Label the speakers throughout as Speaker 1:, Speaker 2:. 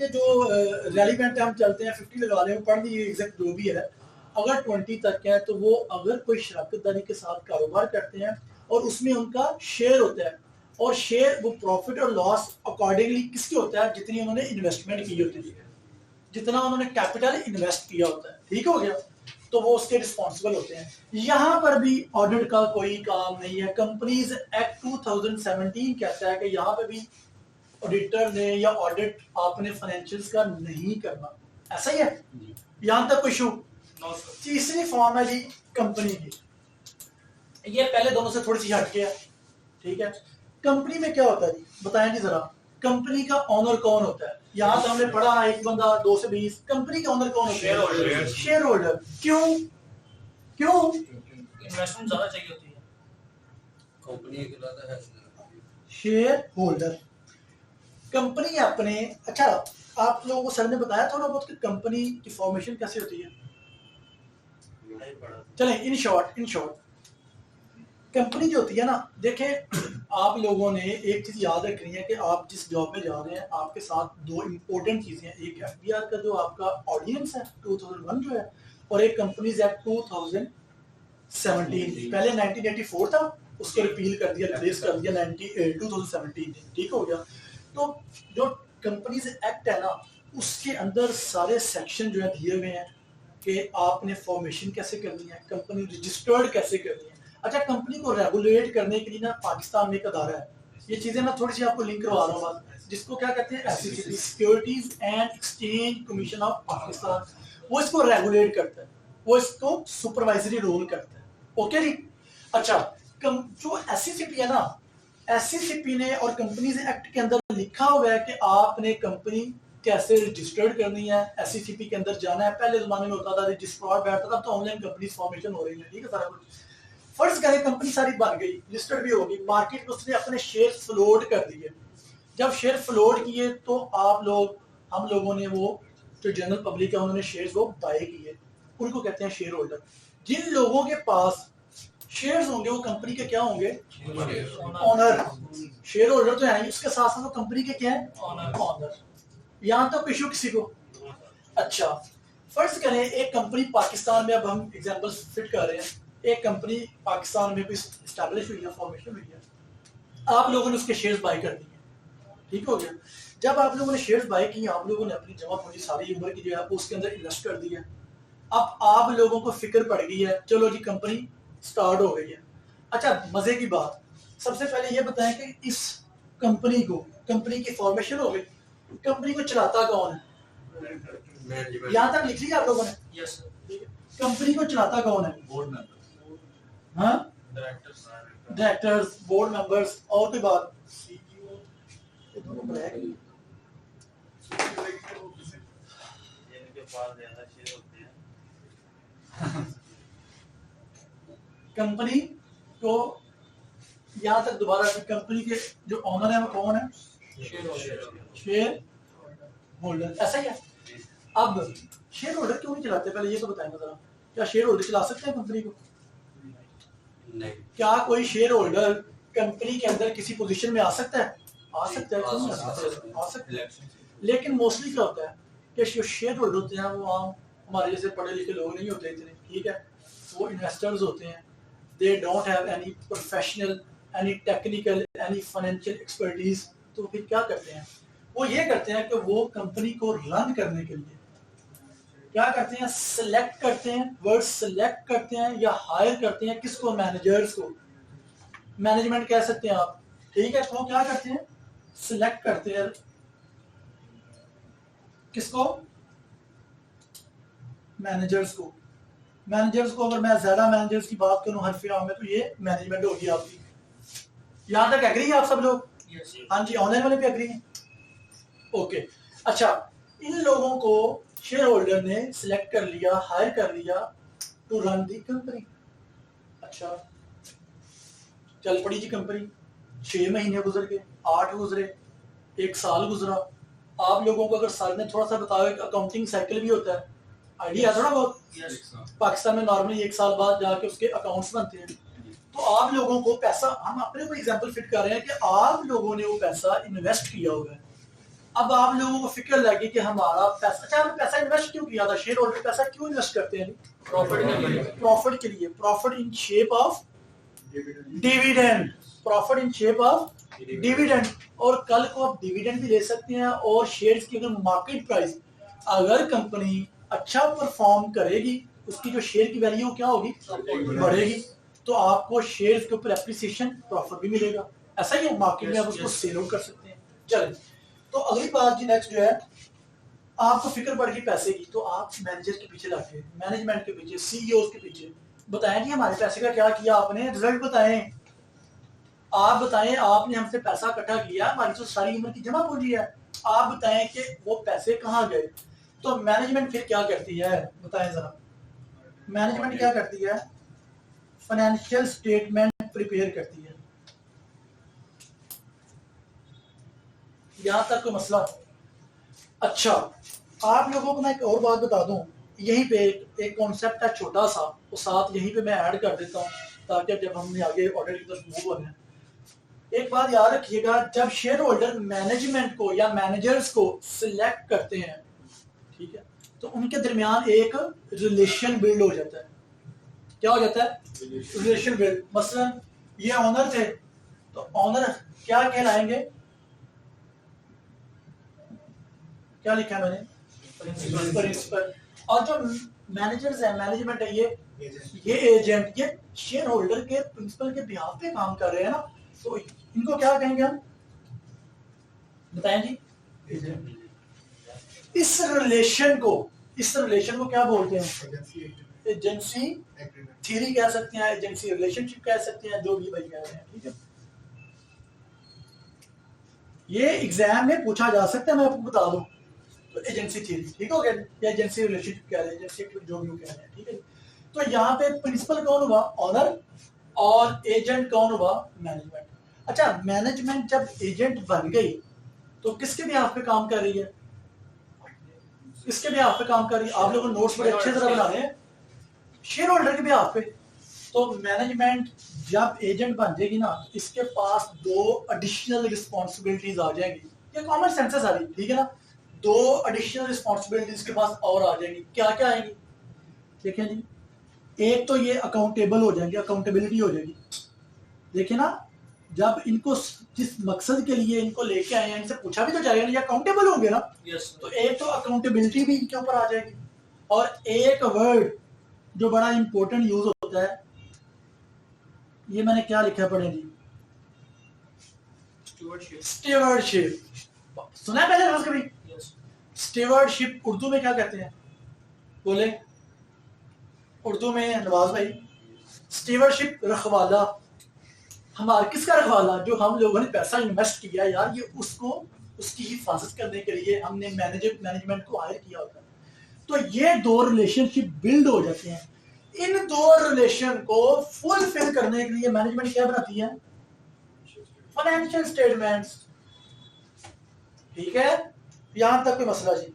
Speaker 1: के जो रेलिवेंट हम चलते हैं 50 लगा लें, पढ़ लीजिए एग्जैक्ट जो भी है। अगर 20 तक है तो वो अगर कोई शराकतदारी के साथ कारोबार करते हैं और उसमें उनका शेयर होता है, और शेयर वो प्रॉफिट और लॉस अकॉर्डिंगली किसके होता है, जितनी उन्होंने इन्वेस्टमेंट की होती है, जितना उन्होंने कैपिटल इन्वेस्ट किया होता है, ठीक हो गया, तो वो उसके रिस्पॉन्सिबल होते हैं। यहां पर भी ऑडिट का कोई काम नहीं है। कंपनीज एक्ट 2017 कहता है कि यहाँ पे भी ऑडिटर ने या ऑडिट आपने फाइनेंशियल्स का नहीं करना, ऐसा ही है। यहां तक कोई इशू? तीसरी फॉर्म है जी कंपनी की, ये पहले दोनों से थोड़ी सी हटके है, ठीक है। कंपनी में क्या होता है जी, बताएं जी जरा, कंपनी का ओनर कौन होता है? यहाँ तो हमने पढ़ा एक बंदा 2 से 20, कंपनी का ओनर कौन होता है? Share holder. क्यों क्यों?
Speaker 2: इन्वेस्टमेंट ज्यादा चाहिए होती है
Speaker 3: कंपनी के ज्यादा है
Speaker 1: शेयर होल्डर। कंपनी अपने, अच्छा आप लोगों को सर ने बताया थोड़ा बहुत कि कंपनी की फॉर्मेशन कैसे होती है? चलें इन शॉर्ट कंपनी जो होती है ना, देखें आप लोगों ने एक चीज याद रखनी है कि आप जिस जॉब में जा रहे हैं आपके साथ दो इंपॉर्टेंट चीजें हैं। एक एफबीआर का जो आपका ऑडियंस है 2001 जो है, और एक कंपनीज एक्ट 2017, पहले 1984 था, उसको रिपील कर दिया, रिप्लेस कर दिया 2017 में, ठीक हो गया। तो जो कंपनीज एक्ट है ना, उसके अंदर सारे सेक्शन जो है दिए हुए हैं कि आपने फॉर्मेशन कैसे करनी है, कंपनी रजिस्टर्ड कैसे करनी है। अच्छा, कंपनी को रेगुलेट करने के लिए ना पाकिस्तान में एक अदारा है, ये चीजें मैं थोड़ी सी आपको लिंक करवा रहा हूँ बात, जिसको क्या कहते हैं, SEC, securities and exchange commission of Pakistan. वो इसको रेगुलेट करता है, वो इसको सुपरवाइजरी रोल करता है, ओके जी। अच्छा, जो एसईसीपी है ना, एसईसीपी ने और कंपनीज एक्ट के अंदर लिखा हुआ है कि आपने कंपनी कैसे रजिस्टर्ड करनी है, एसईसीपी के अंदर जाना है। पहले जमाने में होता था रजिस्ट्रार बैठता था, अब तो ऑनलाइन कंपनी फॉर्मेशन हो रही है, ठीक है सारा कुछ। फर्ज करें कंपनी सारी बन गई, लिस्टेड भी होगी, मार्केट में उसने अपने शेयर फ्लोट कर दिए। जब शेयर फ्लोट किए तो आप लोग, हम लोगों ने वो जो जनरल पब्लिक है उन्होंने शेयर्स को बाय किए, उनको कहते हैं शेयर होल्डर। जिन लोगों के पास शेयर्स होंगे वो कंपनी के क्या होंगे, ऑनर। शेयर होल्डर तो है, उसके साथ साथ वो कंपनी के क्या है, ऑनर। यहां तक इशू किसी को? अच्छा, फर्ज करें एक कंपनी पाकिस्तान में, अब हम एग्जांपल्स फिट कर रहे हैं, एक कंपनी पाकिस्तान में भी एस्टैब्लिश हुई है, फॉर्मेशन हुई है, आप लोगों ने उसके शेयर्स बाय कर दिए, ठीक हो गया। जब आप लोगों ने शेयर्स बाय किए, आप लोगों ने अपनी जमा पूंजी सारी उम्र की जो है उसके अंदर इन्वेस्ट कर दिया। अब आप लोगों को फिक्र पड़ गई है, चलो जी कंपनी स्टार्ट हो गई है। अच्छा, मजे की बात, सबसे पहले ये बताएं कि इस कंपनी को, कंपनी की फॉर्मेशन हो गई, कंपनी को चलाता कौन है? यहाँ तक लिख लिया आप लोगों ने?
Speaker 2: Yes sir.
Speaker 1: कंपनी को चलाता कौन है?
Speaker 3: बोर्ड मेंबर,
Speaker 1: हाँ,
Speaker 2: डायरेक्टर्स,
Speaker 1: बोर्ड मेंबर्स, और कोई बात? कंपनी को यहाँ तक दोबारा, कंपनी के जो ऑनर है वो कौन है? शेयर होल्डर, ऐसा ही है। अब शेयर होल्डर क्यों नहीं चलाते, पहले ये तो बताएंगे जरा, क्या शेयर होल्डर चला सकते हैं कंपनी को?
Speaker 3: नहीं।
Speaker 1: क्या कोई शेयर होल्डर कंपनी के अंदर किसी पोजीशन में आ सकता है? आ सकता है, क्यों नहीं आ सकता है। लेकिन मोस्टली क्या होता है कि जो शेयर होल्डर होते हैं वो आम हमारे जैसे पढ़े लिखे लोग नहीं होते इतने, ठीक है, वो इन्वेस्टर्स होते हैं, they don't have any professional, any technical, any financial expertise. तो फिर क्या करते हैं, वो ये करते हैं कि वो कंपनी को रन करने के लिए क्या करते हैं, सिलेक्ट करते हैं, वर्ड सिलेक्ट करते हैं या हायर करते हैं, किसको? मैनेजर्स को, मैनेजमेंट कह सकते हैं आप, ठीक है। तो वो क्या करते हैं, सिलेक्ट करते हैं किसको? मैनेजर्स को। मैनेजर्स को, अगर मैं ज्यादा मैनेजर्स की बात करूं हर फिर में, तो ये मैनेजमेंट होगी आपकी। यहां तक एग्री है आप सब लोग? हाँ जी, ऑनलाइन वाले भी एग्री हैं, ओके। अच्छा, इन लोगों को शेयर होल्डर ने सिलेक्ट कर लिया, हायर कर लिया टू रन दी कंपनी। अच्छा, चल पड़ी जी कंपनी, 6 महीने गुजर गए, 8 गुजरे, 1 साल गुजरा। आप लोगों को अगर साल में थोड़ा सा बताओ, एक अकाउंटिंग साइकिल भी होता है, आइडिया है थोड़ा बहुत? पाकिस्तान में नॉर्मली 1 साल बाद जाके उसके अकाउंट्स बनते हैं। तो आप लोगों को पैसा, हम अपने को एग्जांपल फिट कर रहे हैं कि आप लोगों ने वो पैसा इन्वेस्ट किया हुआ है, अब आप लोगों को फिक्र लगी कि हमारा पैसा, अच्छा हमने पैसा इन्वेस्ट क्यों किया था, शेयर होल्डर पैसा क्यों इन्वेस्ट करते हैं?
Speaker 2: प्रॉफिट के लिए।
Speaker 1: प्रॉफिट के लिए, profit in shape of dividend, profit in shape of dividend. और कल को आप डिविडेंड भी ले सकते हैं, और शेयर्स की अगर मार्केट प्राइस, अगर कंपनी अच्छा परफॉर्म करेगी, उसकी जो शेयर की वैल्यू क्या होगी, बढ़ेगी, तो आपको शेयर्स के ऊपर एप्रिसिएशन प्रॉफिट भी मिलेगा। ऐसा ही है, मार्केट में आप उसको सेल आउट कर सकते हैं। चलें, तो अगली बात जी नेक्स्ट जो है, आपको फिक्र पड़ गई पैसे की, तो आप मैनेजर के पीछे लग गए, मैनेजमेंट के पीछे, सीईओ के पीछे, बताएं जी हमारे पैसे का क्या किया आपने, रिजल्ट बताएं। आप बताएं, आपने हमसे पैसा इकट्ठा किया, हमारी तो सारी उम्र की जमा पूंजी है, आप बताएं कि वो पैसे कहाँ गए। तो मैनेजमेंट फिर क्या करती है, बताएं जरा। मैनेजमेंट क्या करती है, फाइनेंशियल स्टेटमेंट प्रिपेयर करती है। यहां तक कोई मसला? अच्छा, आप लोगों को मैं एक और बात बता दूं, यहीं पे एक कॉन्सेप्ट है छोटा सा, वो साथ यहीं पे मैं ऐड कर देता हूं, ताकि जब हम आगे ऑडिट की तरफ मूव हो जाए। एक बात याद रखिएगा, जब शेयर होल्डर मैनेजमेंट को या मैनेजर्स को सिलेक्ट करते हैं, ठीक है, तो उनके दरमियान एक रिलेशन बिल्ड हो जाता है। क्या हो जाता है? Relation build. मसलन ये ऑनर थे, तो ऑनर क्या कहलाएंगे, क्या लिखा है मैंने, प्रिंसिपल। और जो मैनेजर्स है, मैनेजमेंट है, ये एजेंट, ये शेयर होल्डर के प्रिंसिपल के बिहाफ पे काम कर रहे हैं ना, तो इनको क्या कहेंगे हम, बताएं जी। इस रिलेशन को क्या बोलते हैं, एजेंसी थ्योरी कह सकते हैं, एजेंसी रिलेशनशिप कह सकते हैं, जो भी भाई कह रहे हैं, ठीक है। ये एग्जाम में पूछा जा सकता है, मैं आपको बता दूं, तो एजेंसी थ्योरी, ठीक हो गया, या एजेंसी रिलेशनशिप कह रहे हैं, एजेंसी जो भी कह रहे हैं, ठीक है। तो यहाँ पे प्रिंसिपल कौन हुआ, ऑनर, और एजेंट कौन हुआ, मैनेजमेंट। अच्छा, मैनेजमेंट जब एजेंट बन गई, तो किसके बिहाफ पे काम कर रही है, किसके बिहाफ पे काम कर रही है? आप लोग नोट्स बड़े अच्छे तरह बना रहे हैं, शेयर होल्डर के बिहाफ पे। तो मैनेजमेंट जब एजेंट बन जाएगी ना, इसके पास 2 एडिशनल रिस्पॉन्सिबिलिटीज आ जाएंगी, ये कॉमन सेंस है सारी, ठीक है ना। 2 एडिशनल रिस्पॉन्सिबिलिटीज के पास और आ जाएंगी, क्या क्या आएंगी, देखिए जी। एक तो ये अकाउंटेबल हो जाएंगे, अकाउंटेबिलिटी हो जाएगी, देखिए ना, जब इनको जिस मकसद के लिए इनको लेके आए हैं, इनसे पूछा भी तो जाएगा ना, ये अकाउंटेबल होंगे ना। तो एक तो अकाउंटेबिलिटी भी इनके ऊपर आ जाएगी, और एक वर्ड जो बड़ा इंपॉर्टेंट यूज होता है, ये मैंने क्या लिखा है, पढ़े जी, स्टीवर्डशिप। सुना है पहले कभी? स्टीवर्डशिप उर्दू में क्या कहते हैं, बोले उर्दू में, नवाज भाई। स्टीवर्डशिप रखवाला, हमारा किसका रखवाला, जो हम लोगों ने पैसा इन्वेस्ट किया यार, ये उसको उसकी हिफाजत करने के लिए हमने मैनेजमेंट को हायर किया होता है। तो ये 2 रिलेशनशिप बिल्ड हो जाते हैं। इन 2 रिलेशन को फुलफिल करने के लिए मैनेजमेंट क्या बनाती है, फाइनेंशियल स्टेटमेंट्स, ठीक है। यहां तक कोई मसला जी?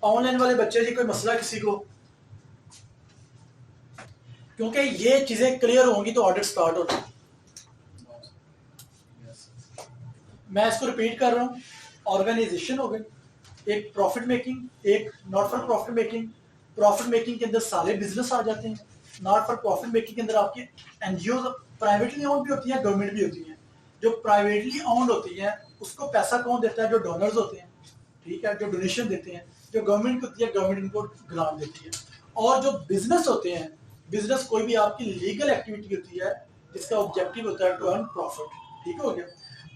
Speaker 1: ऑनलाइन वाले बच्चे जी, कोई मसला किसी को? क्योंकि ये चीजें क्लियर होंगी तो ऑडिट स्टार्ट होता है। मैं इसको रिपीट कर रहा हूं, ऑर्गेनाइजेशन हो गई, एक प्रॉफिट मेकिंग, एक not for profit making. Profit making के अंदर सारे बिजनेस आ जाते हैं। नॉट फॉर प्रॉफिट मेकिंग के अंदर आपकी एनजीओ प्राइवेटली ओन्ड भी होती है, गवर्नमेंट भी होती है। जो प्राइवेटली ओन्ड होती है उसको पैसा कौन देता है, जो डोनर्स होते हैं, ठीक है, जो डोनेशन देते हैं। जो गवर्नमेंट होती है, गवर्नमेंट इनको ग्रांट देती है। और जो बिजनेस होते हैं, बिजनेस कोई भी आपकी लीगल एक्टिविटी होती है जिसका ऑब्जेक्टिव होता है टू अर्न प्रॉफिट, ठीक हो गया।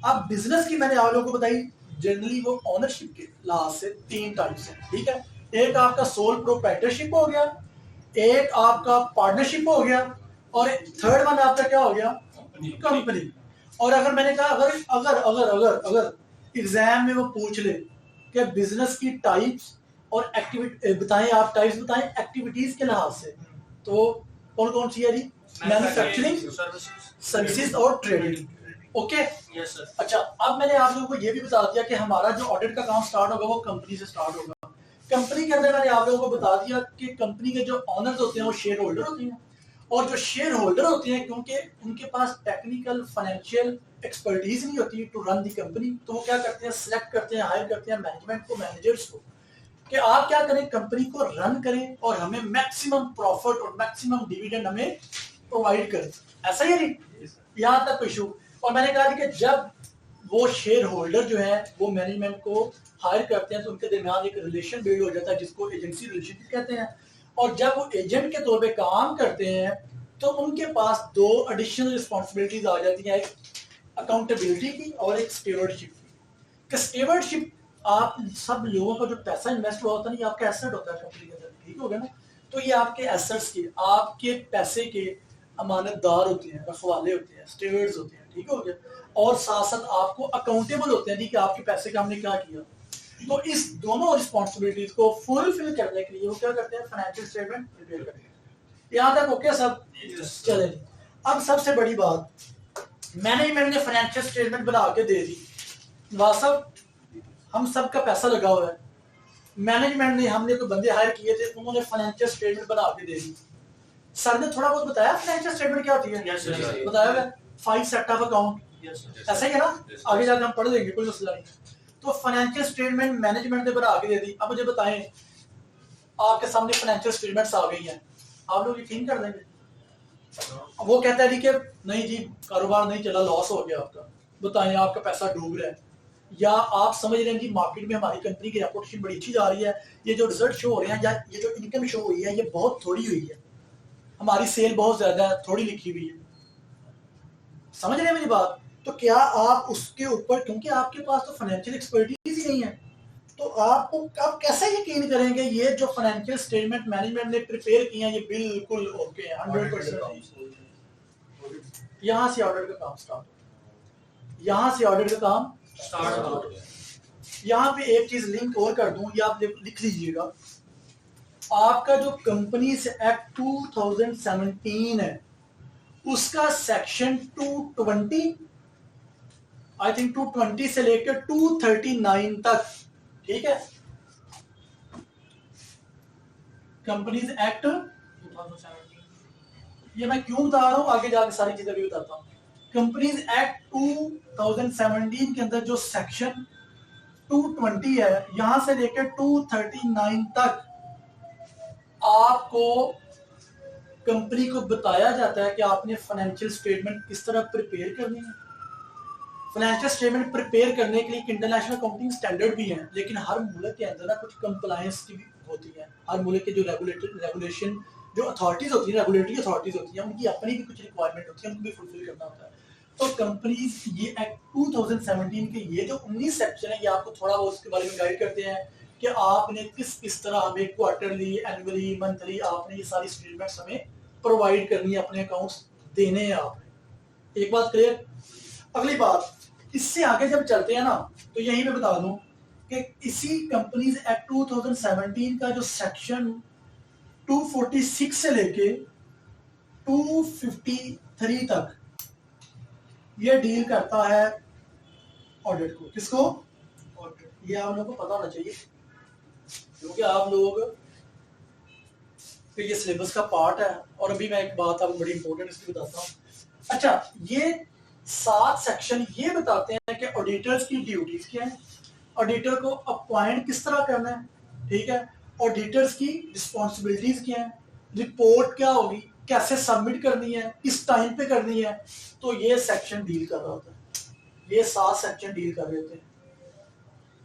Speaker 1: अब बिजनेस की मैंने आप लोगों को बताई, जनरली वो ओनरशिप के लाभ से 3 टाइप्स है, ठीक है। एक आपका सोल प्रोप्राइटरशिप हो गया, एक आपका पार्टनरशिप हो गया, और थर्ड वन आपका क्या हो गया, कंपनी। और अगर मैंने कहा अगर अगर अगर अगर अगर एग्जाम में वो पूछ ले कि बिजनेस की टाइप्स और एक्टिविटी बताएं, आप टाइप्स बताएं एक्टिविटीज के लिहाज से, तो कौन कौन सी है जी, मैन्युफैक्चरिंग, सर्विसेज और ट्रेडिंग, ओके।
Speaker 2: Yes sir.
Speaker 1: अच्छा, अब मैंने आप लोगों को ये भी बता दिया कि हमारा जो ऑडिट का काम स्टार्ट होगा वो कंपनी से स्टार्ट होगा। कंपनी के अंदर मैंने आप लोगों को बता दिया कि कंपनी के जो ऑनर्स होते हैं वो शेयर होल्डर होते हैं, और जो शेयर होल्डर होते हैं, क्योंकि उनके पास टेक्निकल फाइनेंशियल एक्सपर्टीज नहीं होती टू रन दी कंपनी, तो वो क्या करते हैं, सिलेक्ट करते हैं, हायर करते हैं मैनेजमेंट को, मैनेजर्स को, कि आप क्या करें, कंपनी को रन करें और हमें मैक्सिमम प्रॉफिट और मैक्सिमम डिविडेंड हमें प्रोवाइड करें। ऐसा ही नहीं, यहाँ तक इशू। और मैंने कहा कि जब वो शेयर होल्डर जो है वो मैनेजमेंट को हायर करते हैं तो उनके दरमियान एक रिलेशन बिल्ड हो जाता है जिसको एजेंसी रिलेशनशिप कहते हैं। और जब वो एजेंट के तौर पे काम करते हैं तो उनके पास दो एडिशनल रिस्पॉन्सिबिलिटीज आ जाती हैं, एक अकाउंटेबिलिटी की और एक स्टीवर्डशिप की। स्टीवर्डशिप, आप सब लोगों का जो पैसा इन्वेस्ट हुआ होता है ना, ये आपका एसेट होता है कंपनी के अंदर, ठीक हो गया ना। तो ये आपके एसेट्स के, आपके पैसे के अमानतदार होते हैं, रखवाले होते हैं, स्टीवर्ड्स होते हैं, ठीक हो गया। और साथ साथ आपको अकाउंटेबल होते हैं कि आपके पैसे का हमने क्या किया। तो इस दोनों रिस्पॉन्सिबिलिटीज को फुलफिल करने के लिए वो क्या करते हैं, फाइनेंशियल स्टेटमेंट प्रिपेयर करते हैं। यहाँ तक ओके सब? चले। अब सबसे बड़ी बात, मैनेजमेंट ने फाइनेंशियल स्टेटमेंट बना के दे दी, वास्तव हम सब का पैसा लगा हुआ है, मैनेजमेंट ने, हमने तो बंदे हायर किए थे, उन्होंने फाइनेंशियल स्टेटमेंट बना के दे दी। सर ने थोड़ा बहुत बताया फाइनेंशियल स्टेटमेंट क्या होती है?
Speaker 2: yes,
Speaker 1: बताया हुआ, 5 सेट ऑफ अकाउंट, ऐसा ही है ना, आगे जाकर हम पढ़ लेंगे, कोई मसला नहीं। तो फाइनेंशियल स्टेटमेंट मैनेजमेंट ने बना के दे दी। अब मुझे बताएं, आपके सामने फाइनेंशियल स्टेटमेंट्स आ गई हैं, आप लोग यकीन कर देंगे? वो कहता है कि नहीं जी कारोबार नहीं चला, लॉस हो गया आपका, बताएं आपका पैसा डूब रहा है, या आप समझ रहे हैं कि मार्केट में हमारी कंपनी की रेपुटेशन बड़ी अच्छी जा रही है, ये जो रिजल्ट शो हो रहे हैं या ये जो इनकम शो हुई है ये बहुत थोड़ी हुई है, हमारी सेल बहुत ज्यादा है, थोड़ी लिखी हुई है, समझ रहे हैं मेरी बात? तो क्या आप उसके ऊपर, क्योंकि आपके पास तो फाइनेंशियल एक्सपर्टीज ही नहीं है, तो आपको आप कैसे यकीन करेंगे ये जो फाइनेंशियल स्टेटमेंट मैनेजमेंट ने प्रिपेयर किए हैं ये बिल्कुल ओके है, 100%। यहाँ से ऑडिट का काम स्टार्ट हो, यहाँ से ऑडिट का काम स्टार्ट हो। यहाँ पे एक चीज लिंक और कर दूं, ये आप लिख लीजिएगा, आपका जो कंपनीज एक्ट 2017 है उसका सेक्शन 220, आई थिंक 220 से लेकर 239 तक, ठीक है, कंपनीज एक्ट
Speaker 2: 2017।
Speaker 1: ये मैं क्यों बता रहा हूं, आगे जाके सारी चीजें भी बताता हूं। कंपनीज एक्ट 2017 के अंदर जो सेक्शन 220 है, यहां से लेकर 239 तक आपको कंपनी को बताया जाता है कि आपने फाइनेंशियल स्टेटमेंट किस तरह प्रिपेयर करनी है। फाइनेंशियल स्टेटमेंट प्रिपेयर करने के लिए इंटरनेशनल अकाउंटिंग स्टैंडर्ड भी हैं, लेकिन हर मुल्क के अंदर ना कुछ कंप्लायंस की भी होती है, हर मुल्क के जो रेगुलेशन जो अथॉरिटीज होती है, रेगुलेटरी अथॉरिटीज होती है, उनकी अपनी भी कुछ रिक्वायरमेंट होती है, उनको भी फुलफिल करना होता है। तो कंपनीज ये एक्ट 2017 के ये जो 19 सेक्शन है, ये आपको थोड़ा बहुत उसके बारे में गाइड करते हैं कि आपने किस तरह हमें क्वार्टरली, एनुअली, मंथली आपने ये सारी स्टेटमेंट्स हमें प्रोवाइड करनी है, अपने अकाउंट्स देने हैं आपने। एक बात क्लियर? अगली बात, इससे आगे जब चलते हैं ना, तो यहीं पे बता दूं कि इसी कंपनीज एक्ट 2017 का जो सेक्शन 246 से लेके 253 तक ये डील करता है ऑडिट को। किसको? ऑडिट। ये आप लोगों को पता होना चाहिए, क्योंकि आप लोग ये सिलेबस का पार्ट है। और अभी मैं एक बात आपको बड़ी इंपॉर्टेंट इसलिए बताता हूँ। अच्छा, ये 7 सेक्शन ये बताते हैं कि ऑडिटर्स की ड्यूटीज क्या है, ऑडिटर को अपॉइंट किस तरह करना है, ठीक है, ऑडिटर्स की रिस्पॉन्सिबिलिटीज क्या है, रिपोर्ट क्या होगी, कैसे सबमिट करनी है, किस टाइम पे करनी है, तो ये सेक्शन डील कर रहा होता है, ये 7 सेक्शन डील कर रहे होते हैं।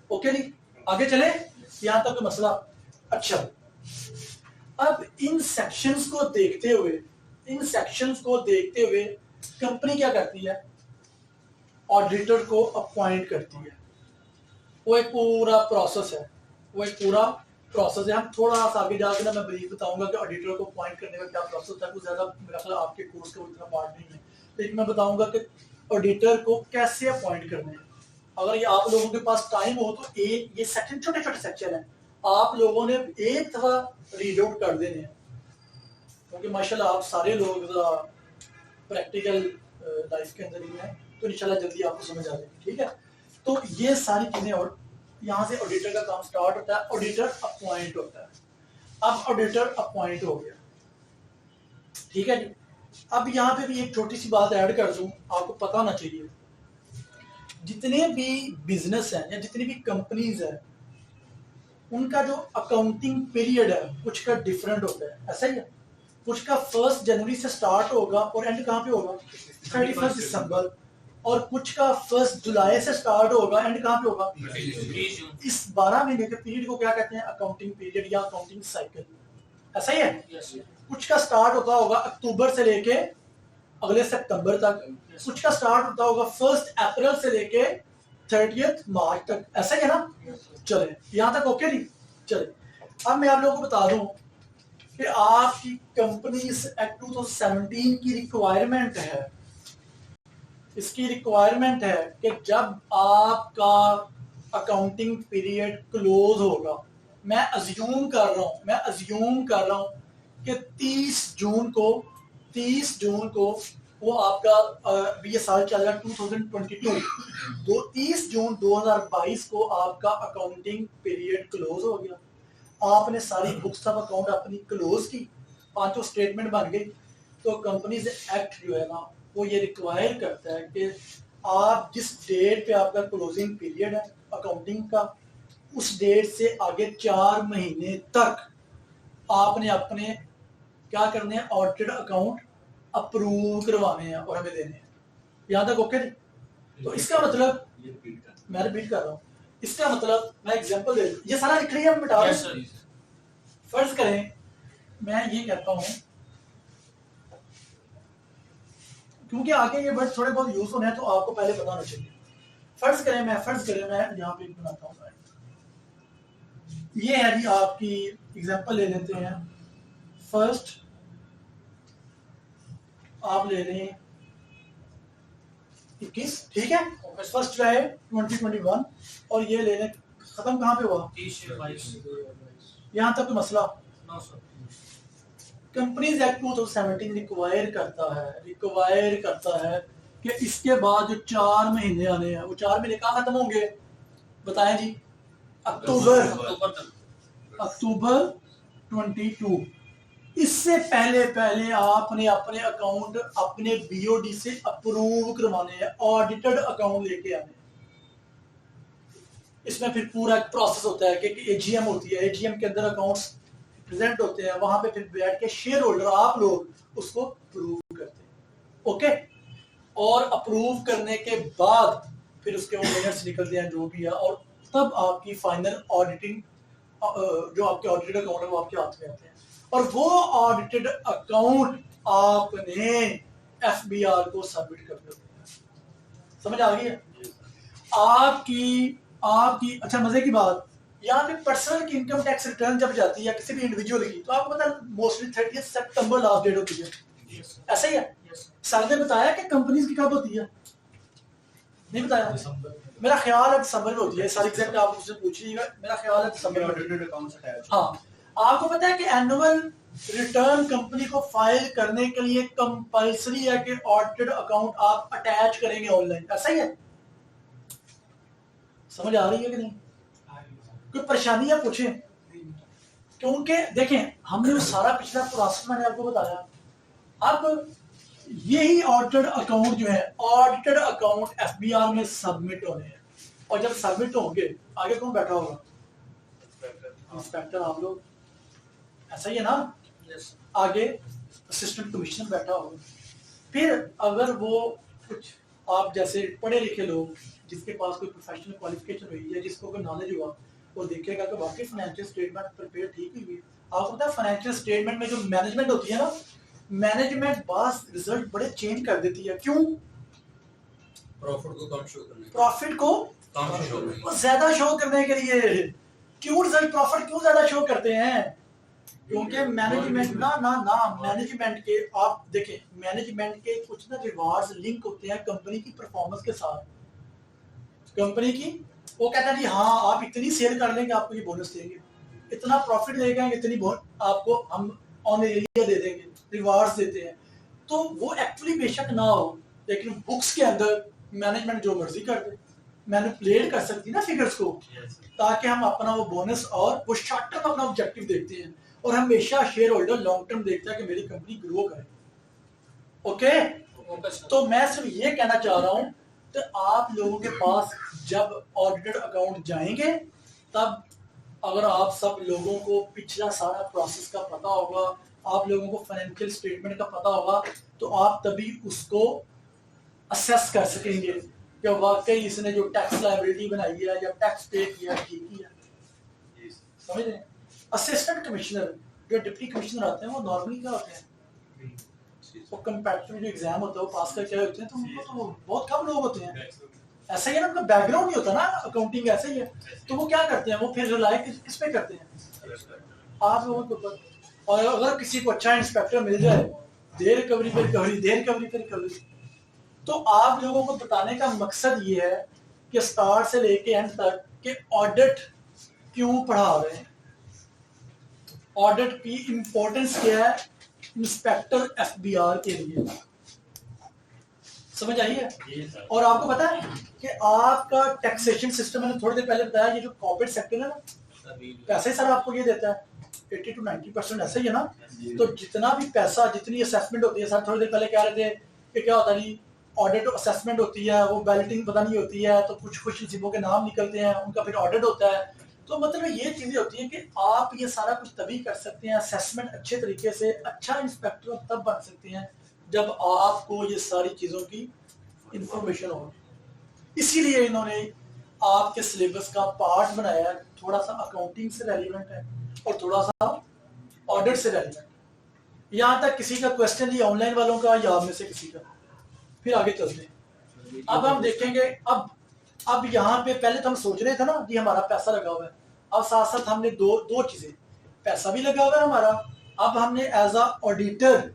Speaker 1: ओके जी, आगे चले, यहां तक तो मसला। अच्छा, अब इन सेक्शंस को देखते हुए कंपनी क्या करती है, ऑडिटर को अपॉइंट करती है। वो एक पूरा प्रोसेस है, हम थोड़ा सा आगे जाकर ना मैं ब्रीफ बताऊंगा कि ऑडिटर को अपॉइंट करने का क्या प्रोसेस है। कुछ ज्यादा मेरा ख्याल आपके कोर्स का उतना पार्ट नहीं है, लेकिन मैं बताऊंगा कि ऑडिटर को कैसे अपॉइंट करना है। अगर ये आप लोगों के पास टाइम हो तो ये सेक्शन, छोटे छोटे सेक्शन है, आप लोगों ने एक दफा रीड आउट कर देने हैं, क्योंकि माशाल्लाह आप सारे लोग प्रैक्टिकल लाइफ के अंदर ही हैं, तो इंशाल्लाह जल्दी आपको समझ आ जाएगी, ठीक है। तो ये सारी चीजें, और यहाँ से ऑडिटर का काम स्टार्ट होता है, ऑडिटर अपॉइंट होता है। अब ऑडिटर अपॉइंट हो गया, ठीक है जी। अब यहाँ पे भी एक छोटी सी बात ऐड कर दूं, आपको पता होना चाहिए, जितने भी बिजनेस हैं या जितनी भी कंपनीज है, उनका जो अकाउंटिंग पीरियड है कुछ का डिफरेंट होता है, ऐसा ही है। कुछ का 1 जनवरी से स्टार्ट होगा और एंड कहाँ पे होगा, 31 दिसंबर, और कुछ का 1 जुलाई से स्टार्ट होगा, एंड कहाँ पे होगा। इस 12 महीने के पीरियड को क्या कहते हैं, अकाउंटिंग पीरियड या अकाउंटिंग साइकिल, ऐसा ही है। कुछ का स्टार्ट होता होगा अक्टूबर से लेके अगले सितंबर तक, कुछ का स्टार्ट होता होगा 1 अप्रैल से लेके 30 मार्च तक, ऐसा ही है ना। चले यहां तक ओके नहीं। चले अब मैं आप लोगों को बता दूं कि आपकी कंपनी इस एक्ट 2017 की रिक्वायरमेंट है, इसकी रिक्वायरमेंट है कि जब आपका अकाउंटिंग पीरियड क्लोज होगा, मैं अज्यूम कर रहा हूं कि 30 जून को वो आपका ये साल चल रहा है 2022, तो 30 जून 2022 को आपका अकाउंटिंग पीरियड क्लोज हो गया, आपने सारी बुक्स ऑफ अकाउंट अपनी क्लोज की, 5 स्टेटमेंट बन गई। तो कंपनीज एक्ट जो है ना वो ये रिक्वायर करता है कि आप जिस डेट पे आपका क्लोजिंग पीरियड है अकाउंटिंग का, उस डेट से आगे 4 महीने तक आपने अपने क्या करने हैं, ऑडिटेड अकाउंट अप्रूव करवाने हैं और हमें देने हैं। यहां तक ओके। तो इसका मतलब, मैं रिपीट कर रहा हूं, इसका मतलब मैं एग्जांपल दे दूं, ये सारा लिख रही है, मिटा दो। फर्ज करें मैं ये कहता हूं, क्योंकि आगे ये वर्ड थोड़े बहुत यूज होने हैं तो आपको पहले पता होना चाहिए। फर्ज करें मैं यहाँ पे बनाता हूँ, ये है जी आपकी एग्जांपल ले लेते हैं। फर्स्ट आप ले लें 21, ठीक है, फर्स्ट जो है 2021, और ये ले लें, खत्म कहाँ पे हुआ,
Speaker 2: 30/22।
Speaker 1: यहाँ तक तो मसला। कंपनीज एक्ट 2017 रिक्वायर करता है कि इसके बाद जो 4 महीने आने हैं, वो 4 महीने कहाँ खत्म होंगे, बताएं जी, अक्टूबर 22। इससे पहले आपने अपने अकाउंट अपने बीओडी से अप्रूव करवाने हैं, ऑडिटेड अकाउंट लेके आने हैं। इसमें फिर पूरा एक प्रोसेस होता है कि एजीएम होती है, एजीएम के अंदर अकाउंट्स प्रेजेंट होते हैं, वहां पे फिर बैठ के शेयर होल्डर आप लोग उसको अप्रूव करते हैं, ओके। और अप्रूव करने के बाद फिर उसके वो मिनट्स निकलते हैं जो भी है, और तब आपकी फाइनल ऑडिटिंग जो आपके ऑडिटेड अकाउंट है वो आपके हाथ में आते हैं, और वो ऑडिटेड अकाउंट आपने एफबीआर को सबमिट कर दिया। समझ आ गई है आपकी। अच्छा, मजे की बात, यहाँ पे पर्सनल की इनकम टैक्स रिटर्न जब जाती है किसी भी इंडिविजुअल की, तो आपको पता है मोस्टली 30 सितंबर लास्ट डेट होती है, ऐसा ही है। सर ने बताया कि कंपनीज की कब होती है, नहीं बताया, मेरा ख्याल है दिसंबर में होती है, सारी एग्जैक्ट आप मुझसे पूछिएगा, मेरा ख्याल है दिसंबर में। हाँ, आपको पता है कि एनुअल रिटर्न कंपनी को फाइल करने के लिए कंपलसरी है कि ऑडिटेड अकाउंट आप अटैच करेंगे ऑनलाइन, ऐसा ही है। समझ आ रही है कि नहीं, कोई परेशानी है पूछें, क्योंकि देखें हमने वो सारा पिछला प्रोसेस मैंने आपको बताया। अब यही ऑडिटेड अकाउंट जो है, ऑडिटेड अकाउंट एफबीआर में सबमिट होने हैं, और जब सबमिट होंगे आगे कौन बैठा होगा, इंस्पेक्टर, आप लोग, ऐसा ही है ना। आगे असिस्टेंट कमिश्नर बैठा होगा। फिर अगर वो कुछ आप जैसे पढ़े लिखे लोग जिसके पास कोई प्रोफेशनल क्वालिफिकेशन हुई है, जिसको कोई नॉलेज हुआ, वो देखेगा कि वाकई फाइनेंशियल स्टेटमेंट प्रिपेयर ठीक हुई है। आपको पता है फाइनेंशियल स्टेटमेंट में जो मैनेजमेंट होती है ना, मैनेजमेंट बास रिजल्ट बड़े चेंज कर देती है। क्यों? प्रॉफिट को ज्यादा शो करने के लिए। क्यों रिजल्ट प्रॉफिट क्यों ज्यादा शो करते हैं? क्योंकि मैनेजमेंट मैनेजमेंट के, आप देखें, मैनेजमेंट के कुछ ना रिवार्ड्स लिंक होते हैं कंपनी की परफॉर्मेंस के साथ। कंपनी की वो कहता है जी हाँ आप इतनी सेल कर लेंगे आपको ये बोनस देंगे, इतना प्रॉफिट देगा, इतनी आपको हम ऑन एरिया दे देंगे, रिवार्ड्स देते हैं। तो वो एक्चुअली बेशक ना हो, लेकिन बुक्स के अंदर मैनेजमेंट जो मर्जी कर दे, मैनिपुलेट कर सकती है ना फिगर्स को, ताकि हम अपना वो बोनस और वो शॉर्ट टर्म अपना ऑब्जेक्टिव देखते हैं, और हमेशा शेयर होल्डर लॉन्ग टर्म देखता है कि मेरी कंपनी ग्रो करे। ओके।
Speaker 2: Okay sir.
Speaker 1: तो मैं सिर्फ ये कहना चाह रहा हूं कि आप लोगों के पास जब ऑडिटेड अकाउंट जाएंगे तब अगर आप सब लोगों को पिछला सारा प्रोसेस का पता होगा, आप लोगों को फाइनेंशियल स्टेटमेंट का पता होगा, तो आप तभी उसको असेस कर सकेंगे कि वाकई इसने जो टैक्स लायबिलिटी बनाई है या टैक्स पे किया ठीक ही है। समझ रहे हैं? असिस्टेंट कमिश्नर जो डिप्टी कमिश्नर आते हैं वो नॉर्मली क्या होते हैं, वो कंपैरेटिव जो एग्जाम होता है वो पास करके आए होते हैं, तो उनको तो बहुत कम लोग होते हैं। ऐसा ही है ना, उनका बैकग्राउंड नहीं होता ना अकाउंटिंग, ऐसे ही है। तो वो क्या करते हैं, वो फिर रिलाई किस पे करते हैं, आप लोगों के ऊपर। और अगर किसी को अच्छा इंस्पेक्टर मिल जाए, देर रिकवरी पे रिकवरी, देर रिकवरी पे रिकवरी। तो आप लोगों को बताने का मकसद ये है कि स्टार्ट से लेके एंड तक कि ऑडिट क्यों पढ़ा रहे हैं, ऑडिट की इंपॉर्टेंस क्या है इंस्पेक्टर एफबीआर के लिए। समझ आई है? और आपको पता है कि आपका टैक्सेशन सिस्टम, मैंने थोड़ी देर पहले बताया, ये जो कॉर्पोरेट सेक्टर है ना, पैसे सर आपको ये देता है 80 to 90% ऐसा ही है ना। तो जितना भी पैसा, जितनी असेसमेंट होती है, सर थोड़ी देर पहले कह रहे थे कि क्या होता है, ऑडिट असेसमेंट होती है, वो बैलेटिंग पता नहीं होती है, तो कुछ खुश नसीबों के नाम निकलते हैं, उनका फिर ऑडिट होता है। तो मतलब ये चीजें होती हैं कि आप ये सारा कुछ तभी कर सकते हैं, असेसमेंट अच्छे तरीके से, अच्छा इंस्पेक्टर तब बन सकते हैं जब आपको ये सारी चीजों की इंफॉर्मेशन हो। इसीलिए इन्होंने आपके सिलेबस का पार्ट बनाया है, थोड़ा सा अकाउंटिंग से रेलिवेंट है और थोड़ा सा ऑडिट से रेलिवेंट। यहाँ तक किसी का क्वेश्चन नहीं ऑनलाइन वालों का या आप में से किसी का, फिर आगे चलते हैं। अब हम देखेंगे, अब यहाँ पे पहले तो हम सोच रहे थे ना कि हमारा पैसा लगा हुआ है, अब साथ साथ हमने दो चीजें, पैसा भी लगा हुआ है हमारा, अब हमने एज अ ऑडिटर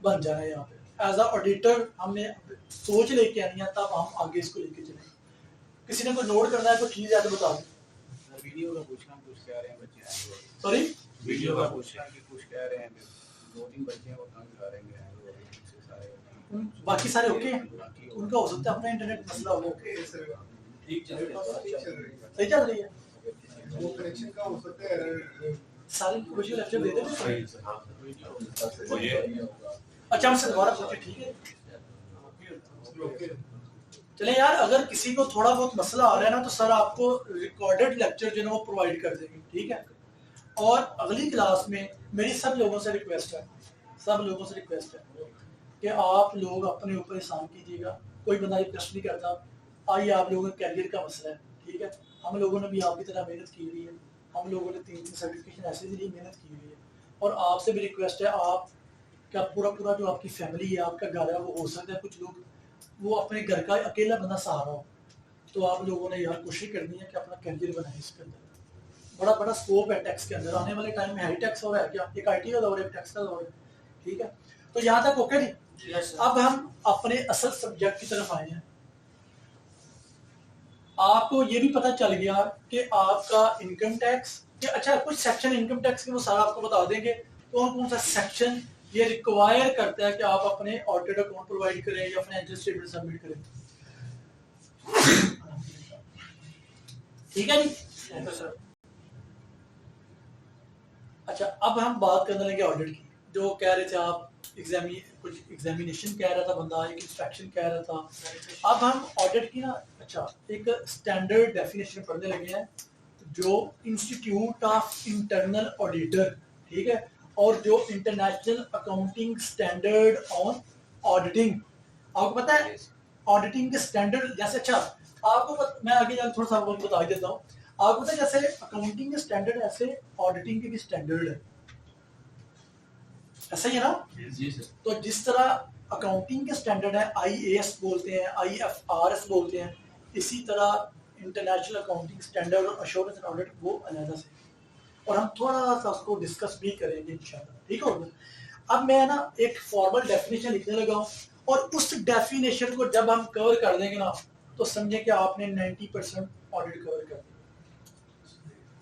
Speaker 1: बन जाना है। यहाँ पे एज अ ऑडिटर हमने सोच लेके आनी है, तब हम आगे इसको लेके चलेंगे। किसी ने कोई नोट करना है, कोई चीज है तो बता दो।
Speaker 4: वीडियो का पूछना, कुछ कह रहे हैं बच्चे,
Speaker 1: सॉरी
Speaker 4: वीडियो का पूछना कि कुछ कह रहे हैं, 2-3 बच्चे हैं वो तंग कर रहे हैं,
Speaker 1: बाकी सारे ओके हैं, उनका हो सकता है अपना इंटरनेट मसला हो,
Speaker 3: ठीक चल रहा है।
Speaker 1: सही चल रही है,
Speaker 4: वो कनेक्शन का हो सकता है।
Speaker 1: सारे खुशी लेक्चर दे देते। अच्छा हमसे दोबारा पूछे, ठीक है। चले यार, अगर किसी को थोड़ा बहुत मसला आ रहा है ना, तो सर आपको रिकॉर्डेड लेक्चर जो है वो प्रोवाइड कर देंगे, ठीक है। और अगली क्लास में मेरी सब लोगों से रिक्वेस्ट है कि आप लोग अपने ऊपर एहसान कीजिएगा। कोई बंदा ये प्रश्न नहीं करता, आइए आप लोगों के करियर का मसला है, ठीक है। हम लोगों ने भी आपकी तरह मेहनत की हुई है, हम लोगों ने 3 सर्टिफिकेशन ऐसे लिए मेहनत की हुई है। और आपसे भी रिक्वेस्ट है, आप क्या पूरा जो आपकी फैमिली है, आपका घर है, वो हो सकता है कुछ लोग वो अपने घर का अकेला बंदा सहारा हो, तो आप लोगों ने यार कोशिश करनी है कि अपना करियर बनाए। इसके अंदर बड़ा स्कोप है टैक्स के अंदर, आने वाले टाइम में हाई टैक्स हो रहा है, क्या एक IT का दौर है, एक टैक्स का दौर है, ठीक है। तो यहाँ तक ओके जी। अब हम अपने असल सब्जेक्ट की तरफ आए हैं। आपको ये भी पता चल गया कि आपका इनकम टैक्स, अच्छा कुछ सेक्शन इनकम टैक्स के वो सारा आपको बता देंगे, कौन सा सेक्शन ये रिक्वायर करता है कि आप अपने ऑडिटेड अकाउंट प्रोवाइड करें या फाइनेंशियल स्टेटमेंट सबमिट करें, ठीक है जी। अच्छा अब हम बात करने लगे ऑडिट की। जो कह रहे थे आप कुछ एग्जामिनेशन कह रहा था बंदा, एक इंस्पेक्शन कह रहा था। अब हम ऑडिट की ना अच्छा एक स्टैंडर्ड डेफिनेशन पढ़ने लगे हैं, जो इंस्टीट्यूट ऑफ इंटरनल ऑडिटर, ठीक है, और जो international accounting standard on auditing. आपको पता है ऑडिटिंग के स्टैंडर्ड जैसे, अच्छा आपको मैं आगे जाकर थोड़ा सा बता देता हूँ। आपको पता है जैसे अकाउंटिंग के स्टैंडर्ड, ऐसे ऑडिटिंग के भी स्टैंडर्ड है, ऐसा ही है ना जी सर। तो जिस तरह अकाउंटिंग के स्टैंडर्ड है, IAS बोलते हैं, IFRS बोलते हैं, इसी तरह इंटरनेशनल अकाउंटिंग स्टैंडर्ड और एश्योरेंस एंड ऑडिट वो अलग से, और हम थोड़ा सा उसको डिस्कस भी करेंगे इंशाल्लाह, ठीक होगा। अब मैं ना एक फॉर्मल डेफिनेशन लिखने लगा हूँ, और उस डेफिनेशन को जब हम कवर कर देंगे ना, तो समझे कि आपने 90% ऑडिट कवर कर दिया।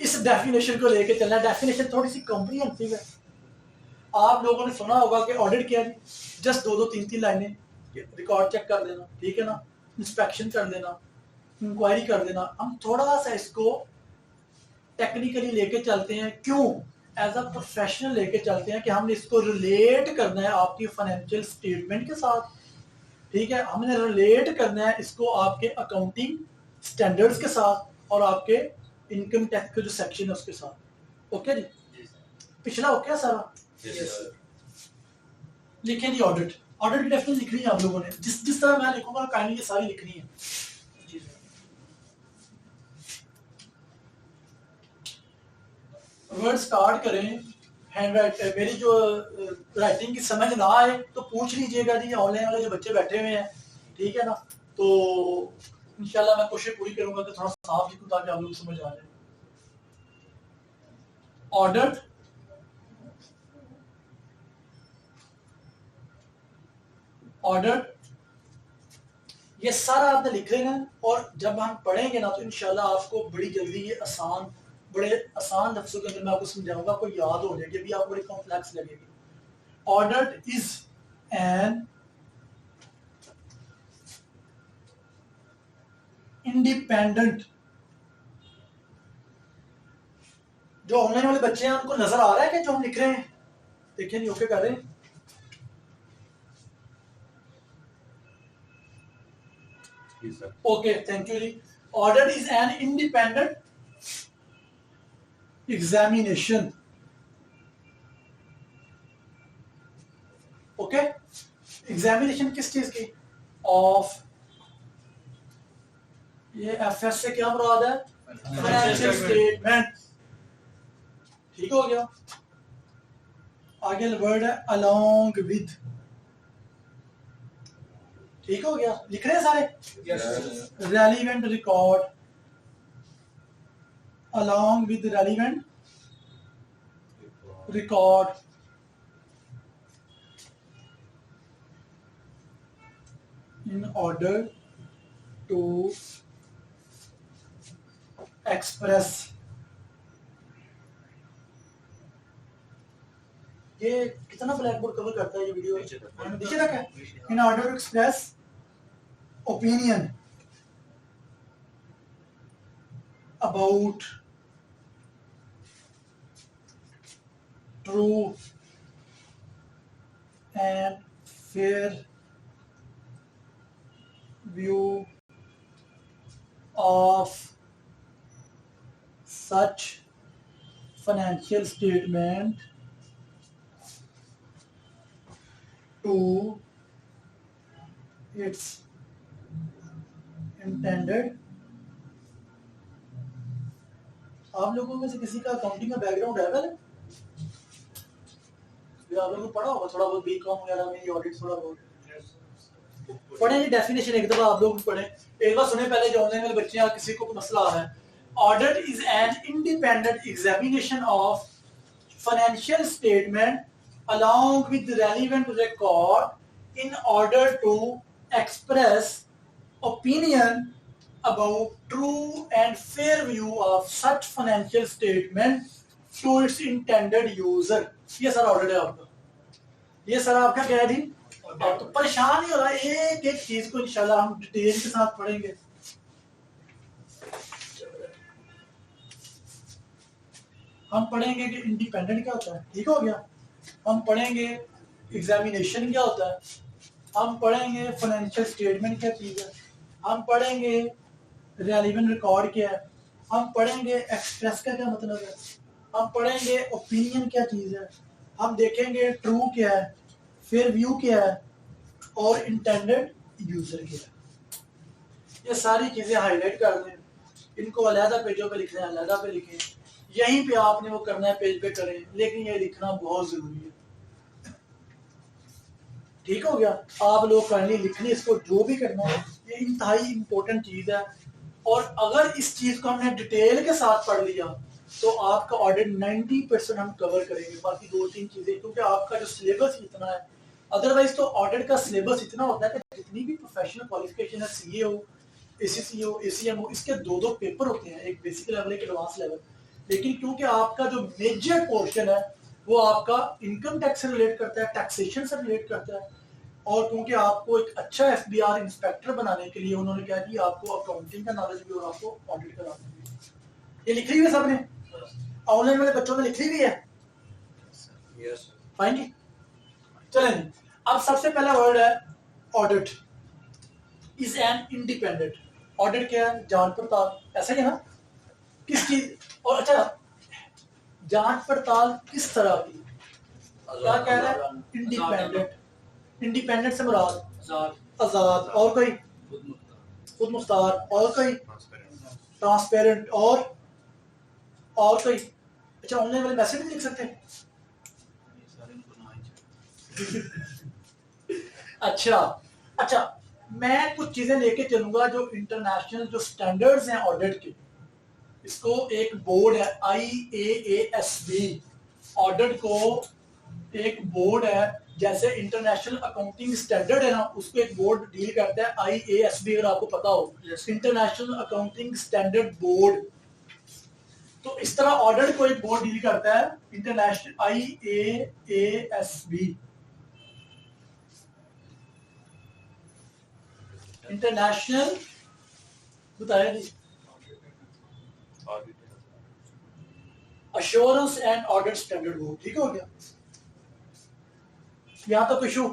Speaker 1: इस डेफिनेशन को लेके चलना। डेफिनेशन थोड़ी सी कॉम्प्रिहेंसिव है। आप लोगों ने सुना होगा कि ऑडिट क्या है, जस्ट 2-3 लाइनें, रिकॉर्ड चेक कर देना, ठीक है ना, इंस्पेक्शन कर देना, इंक्वायरी कर देना। हम थोड़ा सा इसको टेक्निकली लेके चलते हैं। क्यों? एज अ प्रोफेशनल लेके चलते हैं कि हमने इसको रिलेट करना है आपकी फाइनेंशियल स्टेटमेंट के साथ, ठीक है, हमने रिलेट करना है इसको आपके अकाउंटिंग स्टैंडर्ड्स के साथ और आपके इनकम टैक्स के जो सेक्शन है उसके साथ। ओके जी, पिछला हो गया सारा। लिखें जी ऑडिट, ऑडिट की डेफिनेशन लिखनी है आप लोगों ने, जिस तरह मैं लिखूंगा काइंडली ये सारी लिखनी है। वर्ड स्टार्ट करें, हैंड राइट मेरी जो राइटिंग की समझ ना आए तो पूछ लीजिएगा जी, ऑनलाइन वाले जो बच्चे बैठे हुए हैं, ठीक है ना, तो इंशाल्लाह मैं कोशिश पूरी करूंगा कि थोड़ा साफ लिखूं ताकि आप लोग समझ आ जाए। ऑडिट ऑर्डर ये सारा आपने लिख लेना है, और जब हम पढ़ेंगे ना तो इंशाल्लाह आपको बड़ी जल्दी ये बड़े आसान लफ्जों के अंदर मैं आपको समझाऊंगा, आपको याद हो जाएगी, अभी आपको बड़ी कॉम्प्लेक्स लगेगी। ऑर्डर इज एन इंडिपेंडेंट, जो ऑनलाइन वाले बच्चे हैं उनको नजर आ रहा है कि जो हम लिख रहे हैं, देखिए नहीं ओके कर रहे हैं। ओके थैंक यू जी। Order is an independent examination, okay, examination किस चीज की, ऑफ, ये एफएस से क्या मुराद है, फाइनेंशियल स्टेटमेंट, ठीक हो गया। आगे वर्ड है अलोंग विद, ठीक हो गया, लिख रहे हैं सारे। Relevant record, along with relevant record, in order to express, ये कितना ब्लैक बोर्ड कवर करता है ये वीडियो, नीचे तक है। In order to express opinion about true and fair view of such financial statement to its intended। आप लोगों में से किसी का अकाउंटिंग का बैकग्राउंड है पहले? आप लोगों को पढ़ा होगा थोड़ा बहुत बीकॉम वगैरह में, ऑडिट थोड़ा बहुत पढ़े जी। डेफिनेशन एक दफा आप लोग पढ़े, एक बार सुने पहले जो ऑनलाइन वाले बच्चे हैं, किसी को मसला आ रहा है। Audit is an independent examination of financial statement along with relevant record in order to express opinion about true and fair view of such financial statement to its intended user। ये सारा ऑर्डर है आपका, ये सारा आपका क्या है जी। तो परेशान नहीं हो रहा, एक एक चीज को इंशाल्लाह हम डिटेल के साथ पढ़ेंगे। हम पढ़ेंगे कि इंडिपेंडेंट क्या होता है, ठीक हो गया, हम पढ़ेंगे एग्जामिनेशन क्या होता है, हम पढ़ेंगे फाइनेंशियल स्टेटमेंट क्या चीज है, हम पढ़ेंगे रेलेवेंट रिकॉर्ड क्या है, हम पढ़ेंगे एक्सप्रेस का क्या मतलब है, हम पढ़ेंगे ओपिनियन क्या चीज है, हम देखेंगे ट्रू क्या है, फेयर व्यू क्या है, और इंटेंडेड यूजर क्या है। ये सारी चीजें हाईलाइट कर दें, इनको अलहदा पेजों पे लिखना है, अलहदा पे लिखें, यहीं पे आपने वो करना है पेज पे करें, लेकिन ये लिखना बहुत जरूरी है, ठीक हो गया। आप लोग काइंडली लिखनी, इसको जो भी करना है, ये इंतहाई इंपॉर्टेंट चीज है। और अगर इस चीज को हमने डिटेल के साथ पढ़ लिया तो आपका ऑडिट 90% हम कवर करेंगे, बाकी दो तीन चीजें, क्योंकि आपका जो सिलेबस इतना है, अदरवाइज तो ऑडिट का सिलेबस इतना होता है कि जितनी भी प्रोफेशनल क्वालिफिकेशन है, सीए हो, एसीसी हो, एसीएम हो, इसके दो दो पेपर होते हैं, एक बेसिक लेवल एक एडवांस लेवल। लेकिन क्योंकि आपका जो मेजर पोर्शन है वो आपका इनकम टैक्स से रिलेट करता है, टैक्सेशन से रिलेट करता है, और क्योंकि आपको एक अच्छा एफबीआर इंस्पेक्टर बनाने के लिए उन्होंने क्या कि आपको अकाउंटिंग का नॉलेज भी और आपको ऑडिट का नॉलेज भी। ये लिख ली हुई है सबने, ऑनलाइन वाले बच्चों ने लिख ली हुई है,
Speaker 4: यस
Speaker 1: पाएंगे? चलें, अब सबसे पहला वर्ड है audit. Is an independent. Audit क्या है? जांच पड़ताल, ऐसा ही है ना? किस चीज? और अच्छा, जांच पड़ताल किस तरह की? क्या कह रहा है? इंडिपेंडेंट। इंडिपेंडेंट से मुराद आजाद, और कोई? खुद मुख्तार, और कोई? ट्रांसपेरेंट, और कोई? अच्छा, ऑनलाइन वाले मैसेज नहीं लिख सकते? अच्छा, मैं कुछ चीजें लेके चलूंगा जो इंटरनेशनल जो स्टैंडर्ड्स हैं ऑडिट के। इसको एक बोर्ड है IAASB, ऑडिट को एक बोर्ड है, जैसे इंटरनेशनल अकाउंटिंग स्टैंडर्ड है ना, उसको एक बोर्ड डील करता है IASB, अगर आपको पता हो, इंटरनेशनल अकाउंटिंग स्टैंडर्ड बोर्ड। तो इस तरह ऑडिट को एक बोर्ड डील करता है, इंटरनेशनल IAASB, इंटरनेशनल, बताया जी, assurance and audit standard board. ठीक हो गया? यहां तक इशू,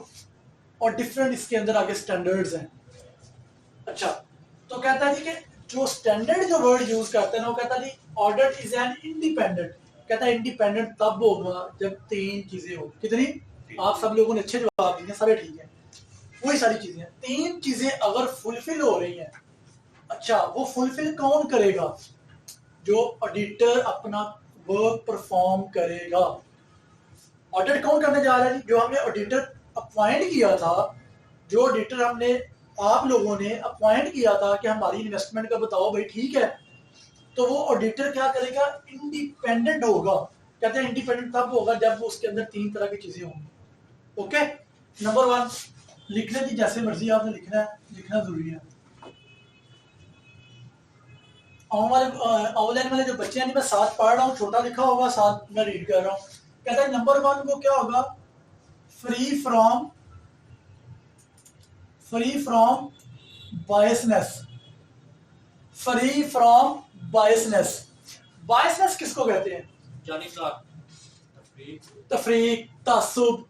Speaker 1: और डिफरेंट इसके अंदर आगे स्टैंडर्ड्स हैं। अच्छा, तो कहता है जी कि जो स्टैंडर्ड जो वर्ड यूज करते हैं वो कहता है जी ऑडिट इज एन इंडिपेंडेंट। कहता है इंडिपेंडेंट तब होगा जब तीन चीजें हो। कितनी? आप सब लोगों ने अच्छे जवाब दिए, सारे ठीक है, वही सारी चीजें। तीन चीजें अगर फुलफिल हो रही हैं, अच्छा, वो फुलफिल कौन करेगा? जो ऑडिटर अपना वर्क परफॉर्म करेगा। ऑडिट कौन करने जा रहा है? जो हमने ऑडिटर अपॉइंट किया था, जो ऑडिटर हमने आप लोगों ने अपॉइंट किया था कि हमारी इन्वेस्टमेंट का बताओ भाई, ठीक है, तो वो ऑडिटर क्या करेगा? इंडिपेंडेंट होगा। कहते हैं इंडिपेंडेंट तब होगा जब वो उसके अंदर तीन तरह की चीजें होंगी। ओके, नंबर 1 लिख लें जी, जैसे मर्जी आपने लिखना है, लिखना जरूरी है। ऑनलाइन वाले जो बच्चे हैं, मैं साथ पढ़ रहा हूँ, छोटा लिखा होगा, साथ मैं रीड कर रहा हूँ। कहता है नंबर 1 वो क्या होगा? Free from biasness. Free from biasness. Biasness किसको कहते हैं?
Speaker 2: जानिबदार,
Speaker 1: तफरीक, तासुब,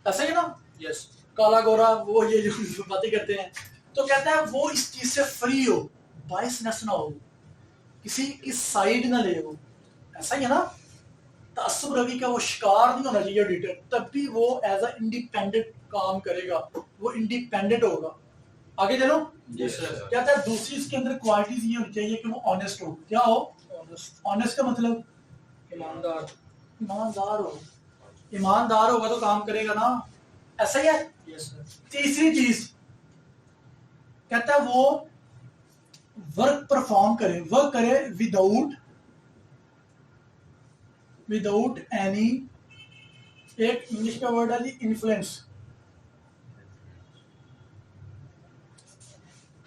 Speaker 1: ऐसा ही ना?
Speaker 2: यस,
Speaker 1: काला गोरा, वो ये जो बातें करते हैं। तो कहता है वो इस चीज से फ्री हो, बायसनेस ना हो, किसी की साइड ना ले हो, ऐसा ही है ना? तासुब रवि का वो शिकार नहीं होना चाहिए ऑडिटर, तब भी वो एज अ इंडिपेंडेंट काम करेगा, वो इंडिपेंडेंट होगा। आगे चलो।
Speaker 2: यस सर,
Speaker 1: कहता है दूसरी इसके अंदर क्वालिटीज ये होनी चाहिए कि वो ऑनेस्ट हो। क्या हो? ऑनेस्ट का मतलब
Speaker 2: ईमानदार,
Speaker 1: ईमानदार हो। ईमानदार होगा तो काम करेगा ना, ऐसा ही है।
Speaker 2: यस सर,
Speaker 1: तीसरी चीज कहता है वो वर्क परफॉर्म करे, वर्क करे विदाउट एनी, एक इंग्लिश का वर्ड है जी influence,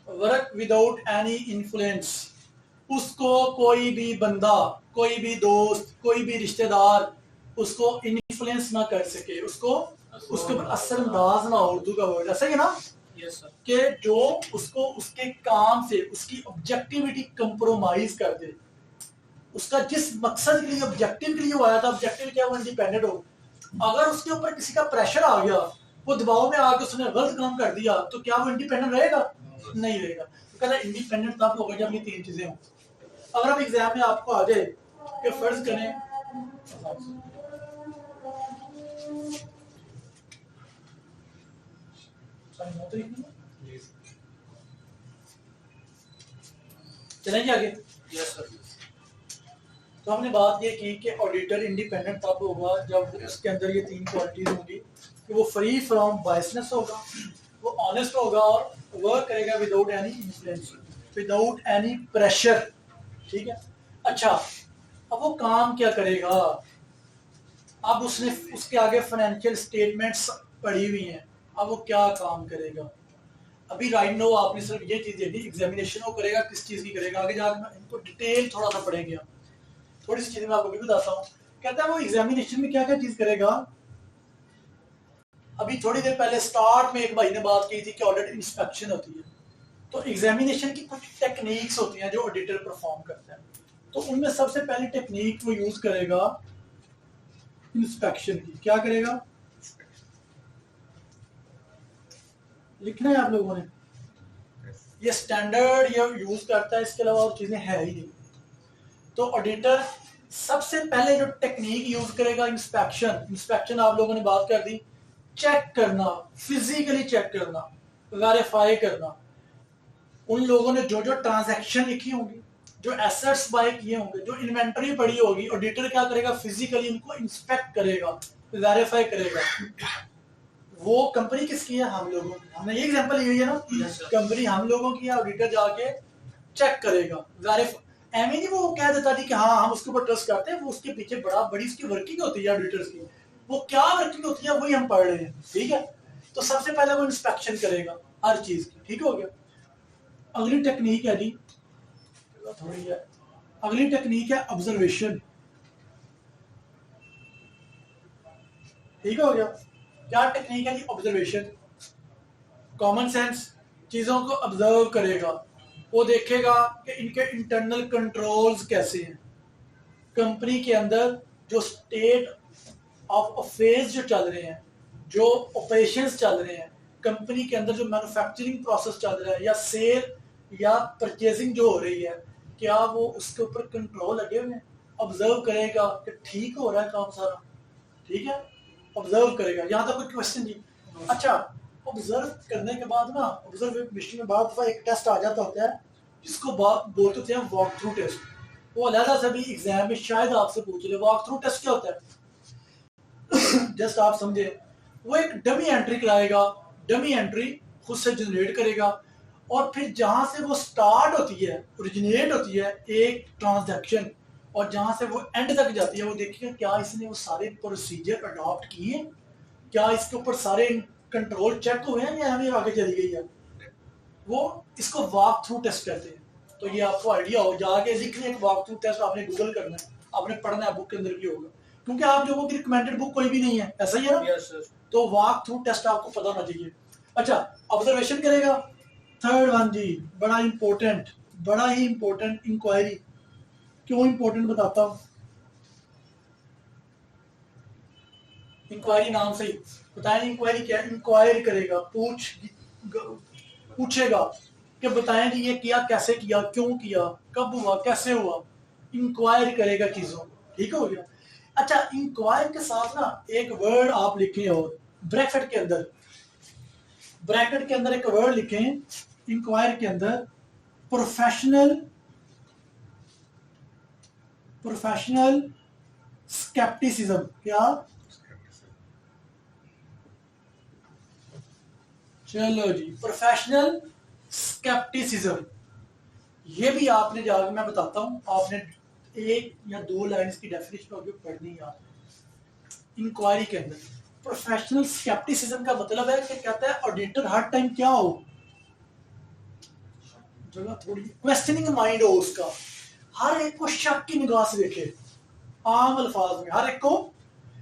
Speaker 1: work without any influence. उसको कोई भी बंदा, कोई भी दोस्त, कोई भी रिश्तेदार उसको इन्फ्लुएंस ना कर सके, उसको उसके ऊपर असरअंदाज ना हो, उर्दू का वर्ड ऐसा ही है ना,
Speaker 2: यस सर,
Speaker 1: कि जो उसको उसके काम से उसकी ऑब्जेक्टिविटी कंप्रोमाइज कर दे। उसका जिस मकसद के लिए, ऑब्जेक्टिव के लिए वो आया था, ऑब्जेक्टिव क्या? वो इंडिपेंडेंट हो। अगर उसके ऊपर किसी का प्रेशर आ गया, वो दबाव में आके उसने गलत काम कर दिया, तो क्या वो इंडिपेंडेंट रहेगा? नहीं रहेगा। तो कहता है इंडिपेंडेंट तब होगा जब ये तीन चीजें हों। अगर अब एग्जाम में आपको आ जाए कि फर्ज करें चलेंगे आगे।
Speaker 2: यस सर,
Speaker 1: तो हमने बात ये की कि ऑडिटर इंडिपेंडेंट तब होगा जब उसके अंदर ये तीन क्वालिटीज होंगी कि वो फ्री फ्रॉम बायसनेस होगा, वो ऑनेस्ट होगा, और वर्क करेगा without any influence, without any pressure. ठीक है? अच्छा, अब वो काम क्या करेगा? अब उसने उसके आगे फाइनेंशियल स्टेटमेंट्स पड़ी हुई हैं, अब वो क्या काम करेगा? अभी राइट नो आपने सिर्फ ये चीज दे दी, एग्जामिनेशन वो करेगा, किस चीज की करेगा, आगे जाकर मैं इनको डिटेल थोड़ा सा पढ़ेंगे हम, थोड़ी सी चीजें मैं आपको भी बताता हूँ। कहता है वो एग्जामिनेशन में क्या क्या चीज करेगा। अभी थोड़ी देर पहले स्टार्ट में एक भाई ने बात की थी कि ऑडिट इंस्पेक्शन होती है, तो एग्जामिनेशन की कुछ टेक्निक्स होती हैं जो ऑडिटर परफॉर्म करता है। तो उनमें सबसे पहली टेक्निक वो यूज करेगा इंस्पेक्शन की। क्या करेगा, लिखना है आप लोगों ने, ये स्टैंडर्ड ये यूज करता है, इसके अलावा और चीजें है ही नहीं। तो ऑडिटर सबसे पहले जो टेक्निक यूज करेगा इंस्पेक्शन, इंस्पेक्शन आप लोगों ने बात कर दी, चेक करना, फिजिकली चेक करना, वेरीफाई करना। उन लोगों ने जो जो ट्रांजैक्शन लिखी होंगी, जो एसेट्स बाय किए होंगे, जो इन्वेंटरी पड़ी होगी, ऑडिटर क्या करेगा, फिजिकली उनको इंस्पेक्ट करेगा, वेरीफाई करेगा। वो कंपनी किसकी है, हम लोगों की। हमने ये एग्जांपल ली है ना, कंपनी हम लोगों की है, ऑडिटर जाके चेक करेगा, वेरीफाई। एम नहीं वो कह देता थी कि हाँ हम उसके ऊपर ट्रस्ट करते हैं, वो उसके पीछे बड़ी उसकी वर्किंग होती है ऑडिटर्स की, वो क्या वर्किंग होती है वही हम पढ़ रहे हैं, ठीक है। तो सबसे पहले वो इंस्पेक्शन करेगा हर चीज की, ठीक हो गया। अगली टेक्निक है जी, थोड़ी है, अगली टेक्निक है ऑब्जर्वेशन, ठीक हो गया। क्या टेक्निक है जी, ऑब्जर्वेशन। कॉमन सेंस, चीजों को ऑब्जर्व करेगा, वो देखेगा कि इनके इंटरनल कंट्रोल्स कैसे हैं, कंपनी के अंदर जो स्टेट ऑफ अफेयर्स जो चल रहे हैं, जो ऑपरेशंस चल रहे हैं, कंपनी के अंदर जो मैन्युफैक्चरिंग प्रोसेस चल रहा है, या सेल या परचेजिंग जो हो रही है, क्या वो उसके ऊपर कंट्रोल लगे हुए हैं। ऑब्जर्व करेगा कि ठीक हो रहा है काम सारा, ठीक है, ऑब्जर्व करेगा। यहाँ तक कोई क्वेश्चन जी? अच्छा, ऑब्जर्व करने के बाद ना, ऑब्जर्वेशन में बाद दफा एक टेस्ट आ जाता होता है जिसको बोलते होते हैं वॉक थ्रू टेस्ट। वो अलग से भी एग्जाम में शायद आपसे पूछ ले, वॉक थ्रू टेस्ट क्या होता है जस्ट आप समझे, वो एक डमी एंट्री कराएगा, डमी एंट्री खुद से जनरेट करेगा, और फिर जहां से वो स्टार्ट होती है, ओरिजिनेट होती है एक ट्रांजैक्शन, और जहां से वो एंड तक जाती है, वो देखिए क्या इसने वो सारे प्रोसीजर अडॉप्ट किए, क्या इसके ऊपर सारे कंट्रोल चेक हुए हैं या हमें आगे चली गई है। वो इसको वॉक थ्रू टेस्ट कहते हैं। तो ये आपको आइडिया हो, जाके लिख लें वॉक थ्रू टेस्ट, आपने गूगल करना है, आपने पढ़ना है, बुक के अंदर भी होगा, क्योंकि आप लोगों की रिकमेंडेड बुक कोई भी नहीं है, ऐसा ही है ना।
Speaker 2: Yes sir.
Speaker 1: तो वॉक थ्रू टेस्ट आपको पता होना चाहिए। अच्छा, ऑब्जर्वेशन करेगा। थर्ड वन जी, बड़ा इंपॉर्टेंट, बड़ा ही इंपॉर्टेंट, इंक्वायरी। क्यों इंपॉर्टेंट बताता हूं, इंक्वायरी नाम से ही बताएं, इंक्वायरी क्या, इंक्वायर करेगा, पूछेगा कि बताएं जी ये किया, कैसे किया, क्यों किया, कब हुआ, कैसे हुआ, इंक्वायर करेगा चीजों, ठीक हो गया। अच्छा, इंक्वायर के साथ ना एक वर्ड आप लिखें, और ब्रैकेट के अंदर, ब्रैकेट के अंदर एक वर्ड लिखें इंक्वायर के अंदर, प्रोफेशनल, प्रोफेशनल स्केप्टिसिज्म। क्या, चलो जी, प्रोफेशनल स्केप्टिसिज्म। ये भी आपने जाकर, मैं बताता हूं, आपने 1 या 2 लाइंस की डेफिनेशन होगी पढ़नी है आपने। इंक्वायरी के अंदर प्रोफेशनल स्केप्टिसिज्म का मतलब है कि कहता है ऑडिटर हर टाइम क्या हो, जगह थोड़ी क्वेश्चनिंग माइंड हो उसका, हर एक को शक की निगाह से देखे, आम अल्फाज में हर एक को,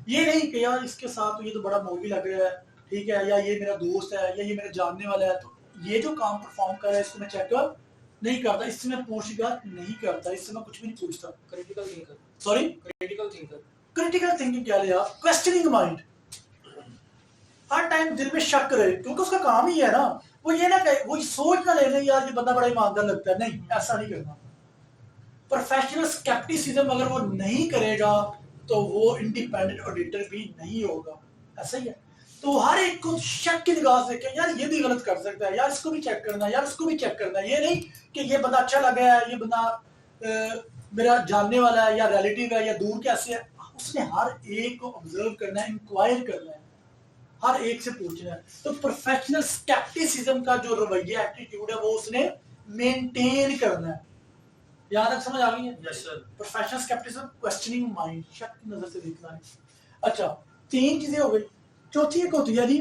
Speaker 1: ये नहीं कि यार इसके साथ तो ये तो बड़ा मौगी लग रहा है, ठीक है, या ये मेरा दोस्त है, या ये मेरा जानने वाला है, तो ये जो काम परफॉर्म कर रहा है इसको मैं चेक नहीं करता, इससे मैं पूछताछ नहीं करता, इससे मैं कुछ भी नहीं पूछता।
Speaker 2: Critical thinker.
Speaker 1: Sorry,
Speaker 2: critical thinker.
Speaker 1: Critical thinking क्या ले आप, क्वेश्चनिंग माइंड, हर टाइम दिल में शक रहे, क्योंकि उसका काम ही है ना। वो ये ना कहे, वो सोच ना ले यार ये बंदा बड़ा ईमानदार लगता है, नहीं, ऐसा नहीं करना। प्रोफेशनल स्केप्टिसिज्म अगर वो नहीं करेगा तो वो इंडिपेंडेंट ऑडिटर भी नहीं होगा, ऐसा ही है। तो हर एक को शक की निगाह से कि यार ये भी गलत कर सकता है, यार इसको भी चेक करना है, यार इसको भी चेक करना है। ये नहीं कि ये बंदा अच्छा लगा है, ये बंदा मेरा जानने वाला है, या रिलेटिव है, या दूर कैसे है, उसने हर एक को ऑब्जर्व करना है, इंक्वायर करना है, हर एक से पूछना है। तो प्रोफेशनल स्केप्टिसिज्म का जो रवैया, एटीट्यूड है, वो उसने मेंटेन करना है। यहां तक समझ आ गई है?
Speaker 2: Yes sir.
Speaker 1: Professional scepticism, questioning mind, शक की नजर से देखना है। अच्छा, 3 चीजें हो गई। चौथी एक होती है जी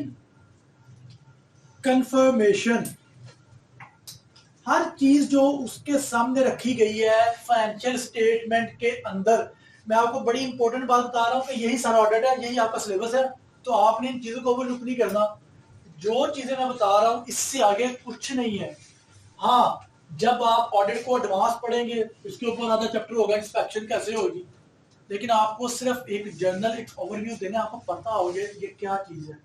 Speaker 1: कंफर्मेशन। हर चीज जो उसके सामने रखी गई है फाइनेंशियल स्टेटमेंट के अंदर, मैं आपको बड़ी इंपॉर्टेंट बात बता रहा हूं कि यही सारा ऑडिट है, यही आपका सिलेबस है, तो आपने इन चीजों को ओवरलुक नहीं करना। जो चीजें मैं बता रहा हूं इससे आगे कुछ नहीं है। हाँ, जब आप ऑडिट को एडवांस पढ़ेंगे, इसके ऊपर आधा चैप्टर होगा इंस्पेक्शन कैसे होगी, लेकिन आपको सिर्फ एक जर्नल, एक ओवरव्यू देना, आपको पता हो गया ये क्या चीज है,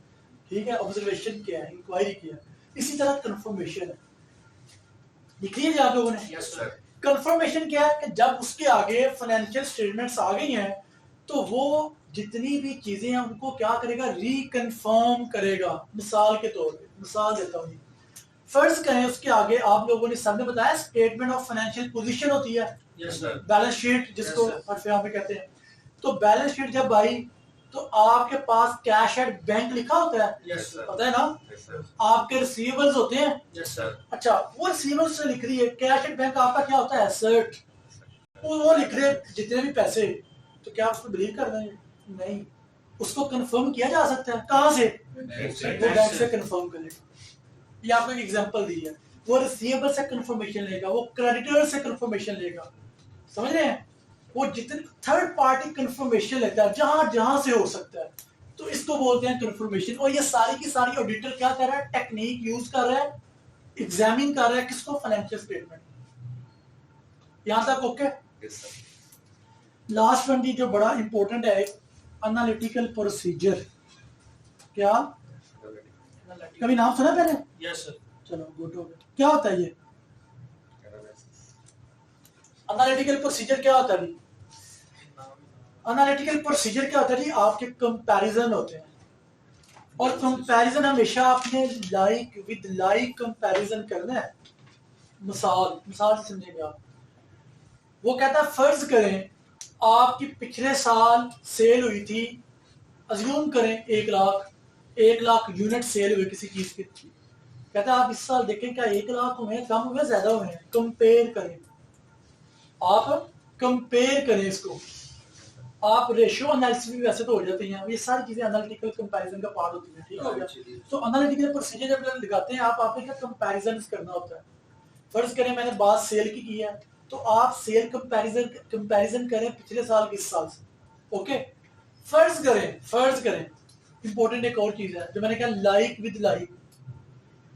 Speaker 1: ठीक है, ऑब्जर्वेशन क्या है, इंक्वायरी क्या है। इसी तरह कंफर्मेशन है, लिख लिया आप लोगों ने।
Speaker 3: Yes sir.
Speaker 1: कंफर्मेशन क्या है कि जब उसके आगे फाइनेंशियल स्टेटमेंट्स आ गई हैं तो वो जितनी भी चीजें हैं उनको क्या करेगा, रिकन्फर्म करेगा। मिसाल के तौर पे मिसाल देता हूँ, फर्ज करें उसके आगे आप लोगों ने सबने बताया स्टेटमेंट ऑफ फाइनेंशियल पोजीशन होती है,
Speaker 3: यस सर।
Speaker 1: बैलेंस शीट जिसको
Speaker 3: Yes, sir.
Speaker 1: हर यहाँ पे कहते हैं। तो बैलेंस शीट जब आई तो आपके पास कैश एट बैंक लिखा होता है,
Speaker 3: यस सर।
Speaker 1: पता है ना,
Speaker 3: यस सर।
Speaker 1: आपके रिसीवेबल्स होते हैं।
Speaker 3: Yes sir.
Speaker 1: अच्छा, वो रिसीवेबल्स से लिख रही है, कैश एट बैंक आपका क्या होता है, एसेट। वो लिख रहे हैं जितने भी पैसे, तो क्या उसको बिलीव कर रहे हैं? नहीं, उसको कंफर्म किया जा सकता है। कहाँ से? वो बैंक से कंफर्म करेगा। ये आपको एक एग्जांपल दी है। वो रिसीवेबल से कंफर्मेशन लेगा, वो क्रेडिटर से कंफर्मेशन लेगा, समझ रहे हैं? वो जितने थर्ड पार्टी कंफर्मेशन लेता है जहां जहां से हो सकता है, तो इसको बोलते हैं कंफर्मेशन। और ये सारी की सारी ऑडिटर क्या कर रहा है, टेक्निक यूज कर रहा है, एग्जामिन कर रहा है किसको, फाइनेंशियल स्टेटमेंट। यहां तक okay?
Speaker 3: Yes sir.
Speaker 1: Last one जो बड़ा इंपॉर्टेंट है, एनालिटिकल प्रोसीजर। क्या कभी नाम सुना पहले?
Speaker 2: Yes sir.
Speaker 1: चलो गुड हो गया। क्या होता है ये एनालिटिकल प्रोसीजर? क्या होता है जी एनालिटिकल प्रोसीजर? क्या होता है जी, आपके कंपैरिजन होते हैं, और कंपैरिजन हमेशा आपने लाइक विद लाइक कंपैरिजन करना है। मिसाल से समझेंगे आप। वो कहता है फर्ज करें आपकी पिछले साल सेल हुई थी, अज्यूम करें 1 लाख यूनिट सेल हुई किसी चीज की। कहता है आप इस साल देखें क्या 1 लाख हुए हैं, कम हुए, ज्यादा हुए हैं, कंपेयर करें। आप कंपेयर करें इसको, आप रेशियो एनालिसिस भी वैसे तो हो जाती हैं, ये सारी चीजें एनालिटिकल कंपैरिजन का पार्ट होती है, ठीक हो गया। तो एनालिटिकल प्रोसीजर जब लगाते हैं आपने क्या कंपैरिजन करना होता है। फर्ज करें मैंने बात सेल की है, तो आप सेल कंपैरिजन करें पिछले साल के इस साल से, ओके। फर्ज करें इंपॉर्टेंट एक और चीज है जो मैंने कहा, लाइक विद लाइक।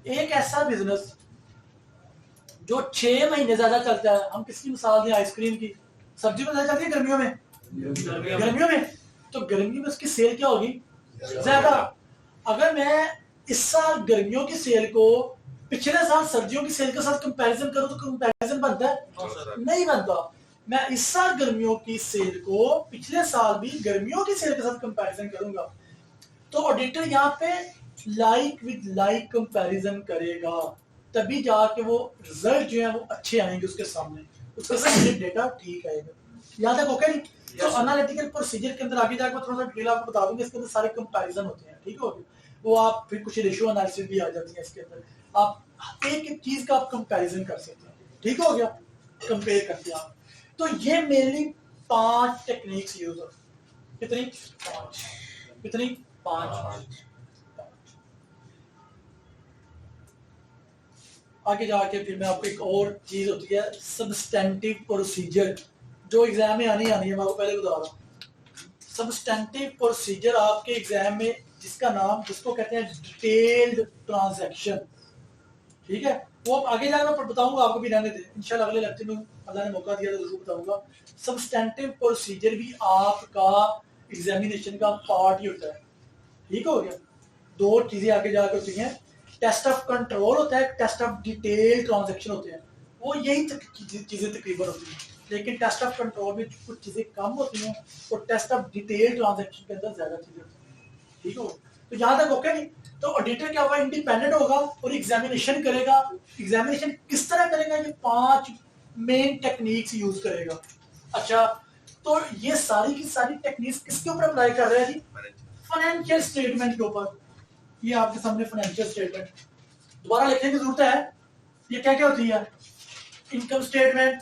Speaker 1: एक ऐसा बिजनेस जो 6 महीने ज्यादा चलता है, हम किसकी मिसाल दें, आइसक्रीम की। सब्जी में ज्यादा चलती है गर्मियों में, तो गर्मियों में उसकी सेल क्या होगी, ज्यादा। अगर मैं इस साल गर्मियों की सेल को पिछले साल सर्दियों की सेल के साथ कंपैरिजन करूं तो कंपैरिजन बनता है? नहीं बनता। मैं इस साल गर्मियों की सेल को पिछले साल भी गर्मियों की सेल के साथ कंपैरिजन करूंगा, तो ऑडिटर यहाँ पे लाइक विद लाइक कंपैरिजन करेगा, तभी जाके वो रिजल्ट जो है वो अच्छे आएंगे उसके सामने, उसके सामने डेटा ठीक आएगा। याद है ओके? तो एनालिटिकल प्रोसीजर के अंदर आगे जाकर थोड़ा सा डिटेल आपको बता दूंगा, इसके अंदर सारे कंपैरिजन होते हैं, ठीक हो गया। वो आप फिर कुछ रेशियो एनालिसिस भी आ जाती है इसके अंदर, आप एक एक चीज का आप कंपैरिजन कर सकते हैं, ठीक हो गया, कंपेयर करते हैं आप। तो ये मेनली 5 टेक्निक्स यूज होती है। कितनी? 5। कितनी? 5। आगे जाके फिर मैं आपको एक और चीज होती है सबस्टेंटिव प्रोसीजर, जो एग्जाम में आनी है, मैं आपको पहले बता रहा हूँ। सबस्टेंटिव प्रोसीजर आपके एग्जाम में जिसका नाम, जिसको कहते हैं डिटेल्ड ट्रांजैक्शन, ठीक है। वो आगे जाकर मैं बताऊंगा, आपको भी रहने दे, इंशाल्लाह अगले लेक्चर में अल्लाह ने मौका दिया तो जरूर बताऊंगा। सबस्टेंटिव प्रोसीजर भी आपका एग्जामिनेशन का पार्ट ही होता है, ठीक हो गया। 2 चीजें आगे जाकर होती हैं, टेस्ट ऑफ कंट्रोल होता है, टेस्ट ऑफ डिटेल ट्रांजैक्शन होते हैं, वो यही चीजें तकरीबन होती हैं। लेकिन टेस्ट ऑफ कंट्रोल में कुछ चीजें कम होती हैं और टेस्ट ऑफ डिटेल ट्रांजैक्शन के अंदर ज्यादा चीजें होती हैं, ठीक हो। तो यहाँ तक ओके नहीं? तो ऑडिटर क्या होगा, इंडिपेंडेंट होगा और एग्जामिनेशन करेगा। एग्जामिनेशन किस तरह करेगा, ये 5 मेन टेक्निक्स यूज करेगा। अच्छा, तो ये सारी की सारी टेक्निक्स किसके ऊपर अप्लाई कर रहे हैं जी? फाइनेंशियल स्टेटमेंट के ऊपर। ये आपके सामने फाइनेंशियल स्टेटमेंट, दोबारा लिखने की जरूरत है। ये क्या क्या होती है? Income statement,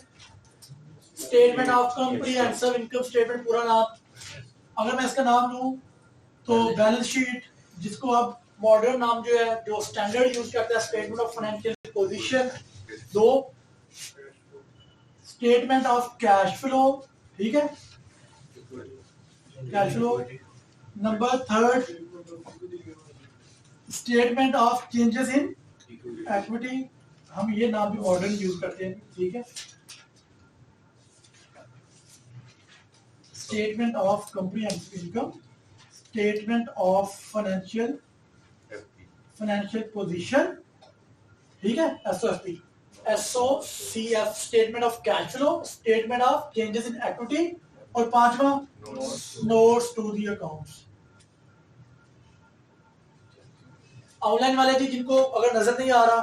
Speaker 1: statement of comprehensive income statement पूरा नाम। अगर मैं इसका नाम लूं तो बैलेंस शीट, जिसको आप मॉडर्न नाम जो है, जो स्टैंडर्ड यूज करता है, statement of financial position. 2 statement of cash flow, ठीक है, cash flow. Number 3 statement of changes in equity, हम ये नाम भी मॉडर्न यूज करते हैं, ठीक है। Statement of comprehensive income, statement of financial position, ठीक है, SOFP, SOCF, statement of cash flow, statement of changes in equity, और पांचवा notes to the accounts. Online वाले जी जिनको अगर नजर नहीं आ रहा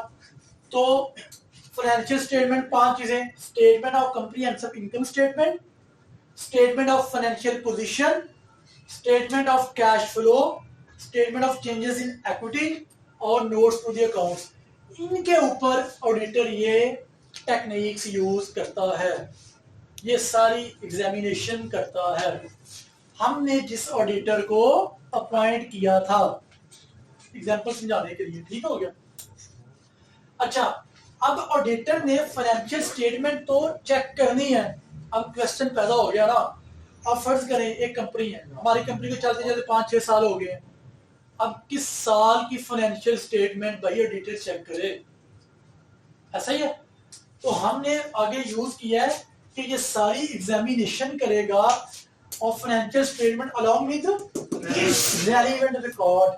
Speaker 1: तो फाइनेंशियल स्टेटमेंट 5 चीजें, statement of comprehensive income statement, statement of financial position, statement of cash flow, statement of changes in equity और नोट्स टू द अकाउंट्स। इनके ऊपर ऑडिटर ये टेक्निक्स यूज करता है, ये सारी एग्जामिनेशन करता है। हमने जिस ऑडिटर को अपॉइंट किया था, एग्जांपल समझाने के लिए, ठीक हो गया। अच्छा, अब ऑडिटर ने फाइनेंशियल स्टेटमेंट तो चेक करनी है। अब क्वेश्चन पैदा हो गया ना, अब फर्ज करें एक कंपनी है, हमारी कंपनी को चलते चलते 5-6 साल हो गए, अब किस साल की फाइनेंशियल स्टेटमेंट भाई ऑडिटर चेक करे, ऐसा ही है। तो हमने आगे यूज किया है कि ये सारी एग्जामिनेशन करेगा और financial statement along with relevant record,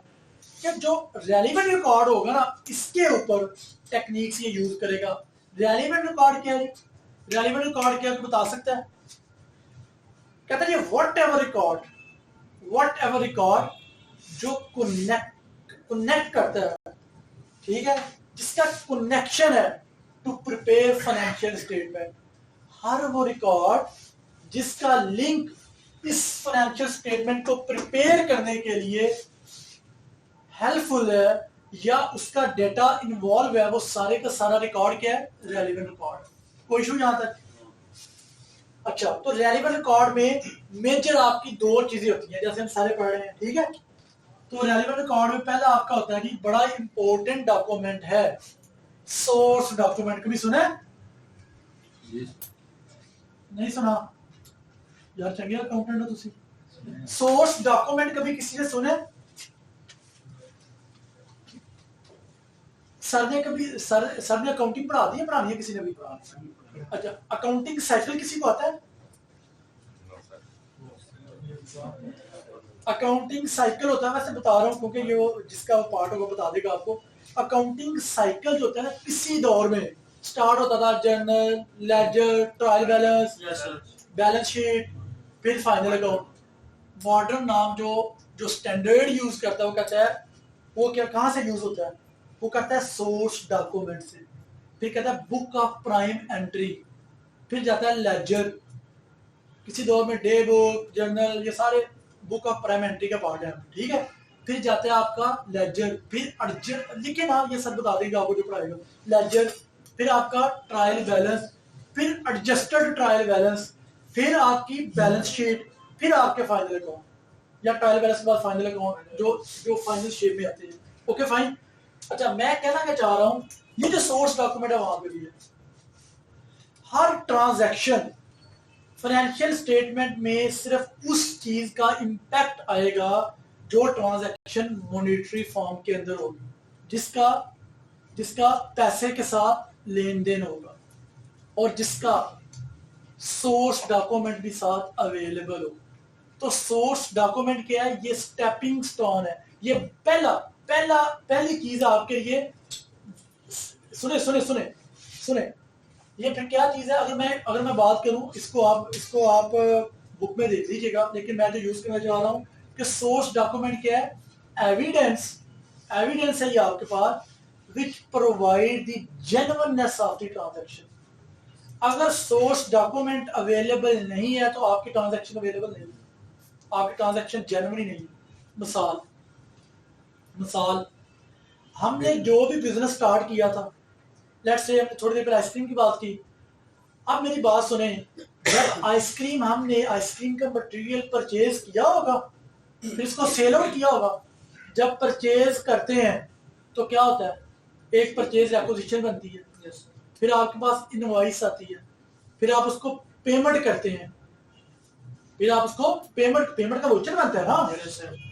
Speaker 1: कि जो रेलेवेंट रिकॉर्ड होगा ना इसके ऊपर टेक्निक्स ये यूज करेगा। रेलेवेंट रिकॉर्ड क्या है? रेलेवेंट रिकॉर्ड क्या है बता सकता है? कहता है ये व्हाट एवर रिकॉर्ड जो कनेक्ट करता है, ठीक है, जिसका कनेक्शन है टू प्रिपेयर फाइनेंशियल स्टेटमेंट, हर वो रिकॉर्ड जिसका लिंक इस फाइनेंशियल स्टेटमेंट को प्रिपेयर करने के लिए हेल्पफुल है या उसका डेटा इन्वॉल्व है, वो सारे का सारा रिकॉर्ड क्या है? Relevant record. कोई इशू यहां तक? अच्छा, तो रेलेवेंट रिकॉर्ड में मेजर आपकी 2 चीजें होती हैं, जैसे हम सारे पढ़ रहे हैं, ठीक है। तो रेलेवेंट रिकॉर्ड में पहला आपका होता है कि बड़ा इंपॉर्टेंट डॉक्यूमेंट है सोर्स डॉक्यूमेंट। कभी सुना है? नहीं सुना यार, चंगे अकाउंटेंट हो तुसी। सोर्स डॉक्यूमेंट कभी किसी ने सुना है? सर ने अकाउंटिंग पढ़ानी है किसी ने भी? अच्छा, अकाउंटिंग साइकिल किसी को आता है? अकाउंटिंग साइकिल होता है, वैसे बता रहा हूं क्योंकि ये वो जिसका वो पार्ट होगा बता देगा आपको। अकाउंटिंग साइकिल जो होता है ना, किसी दौर में स्टार्ट होता था journal, ledger, trial balance, balance sheet, फिर फाइनल अकाउंट। मॉडर्न नाम जो स्टैंडर्ड यूज करता है वो कहता है, वो क्या कहां से यूज होता है? वो कहता है सोर्स डॉक्यूमेंट से, फिर कहता है बुक ऑफ प्राइम एंट्री, फिर जाता है लेजर, किसी दौर में डे बुक, जर्नल, ये सारे बुक ऑफ प्राइम एंट्री का पार्ट है, ठीक है। फिर जाता है आपका लेजर, फिर एडजस्ट, लिखे ना ये सब बता देंगे आपको जो पढ़ाएगा। लेजर, फिर आपका ट्रायल बैलेंस, फिर एडजस्टेड ट्रायल बैलेंस, फिर आपकी बैलेंस शीट, फिर आपके फाइनल अकाउंट या ट्रायल बैलेंस के बाद फाइनल अकाउंट जो फाइनल शेप में आते हैं। Okay fine. अच्छा, मैं कहना क्या चाह रहा हूं, ये जो सोर्स डॉक्यूमेंट है वहां पे भी है। हर ट्रांजैक्शन फाइनेंशियल स्टेटमेंट में सिर्फ उस चीज का इंपैक्ट आएगा जो ट्रांजैक्शन मॉनेटरी फॉर्म के अंदर होगी, जिसका पैसे के साथ लेन देन होगा और जिसका सोर्स डॉक्यूमेंट भी साथ अवेलेबल हो। तो सोर्स डॉक्यूमेंट क्या है? ये स्टेपिंग स्टोन है, ये पहली चीज आपके लिए। सुने ये फिर क्या चीज है? अगर मैं बात करूं, इसको आप बुक में देख लीजिएगा, लेकिन मैं जो यूज करना चाह रहा हूं कि सोर्स डॉक्यूमेंट क्या है? एविडेंस है ये आपके पास which provide the genuineness of the transaction. अगर सोर्स डॉक्यूमेंट अवेलेबल नहीं है तो आपकी ट्रांजैक्शन अवेलेबल नहीं है, आपकी ट्रांजैक्शन जेन्युइन नहीं है। मिसाल हमने जो भी बिजनेस स्टार्ट किया था, लेट्स से हमने थोड़ी देर पहले आइसक्रीम की बात की। अब मेरी बात सुने, जब हमने आइसक्रीम का मटेरियल परचेज किया होगा, फिर इसको सेल आउट किया होगा। जब परचेज करते हैं तो क्या होता है? एक परचेज एक्विजिशन बनती है, फिर आपके पास इनवॉइस आती है, फिर आप उसको पेमेंट करते हैं, फिर आप उसको पेमेंट का वोचर बनता है ना,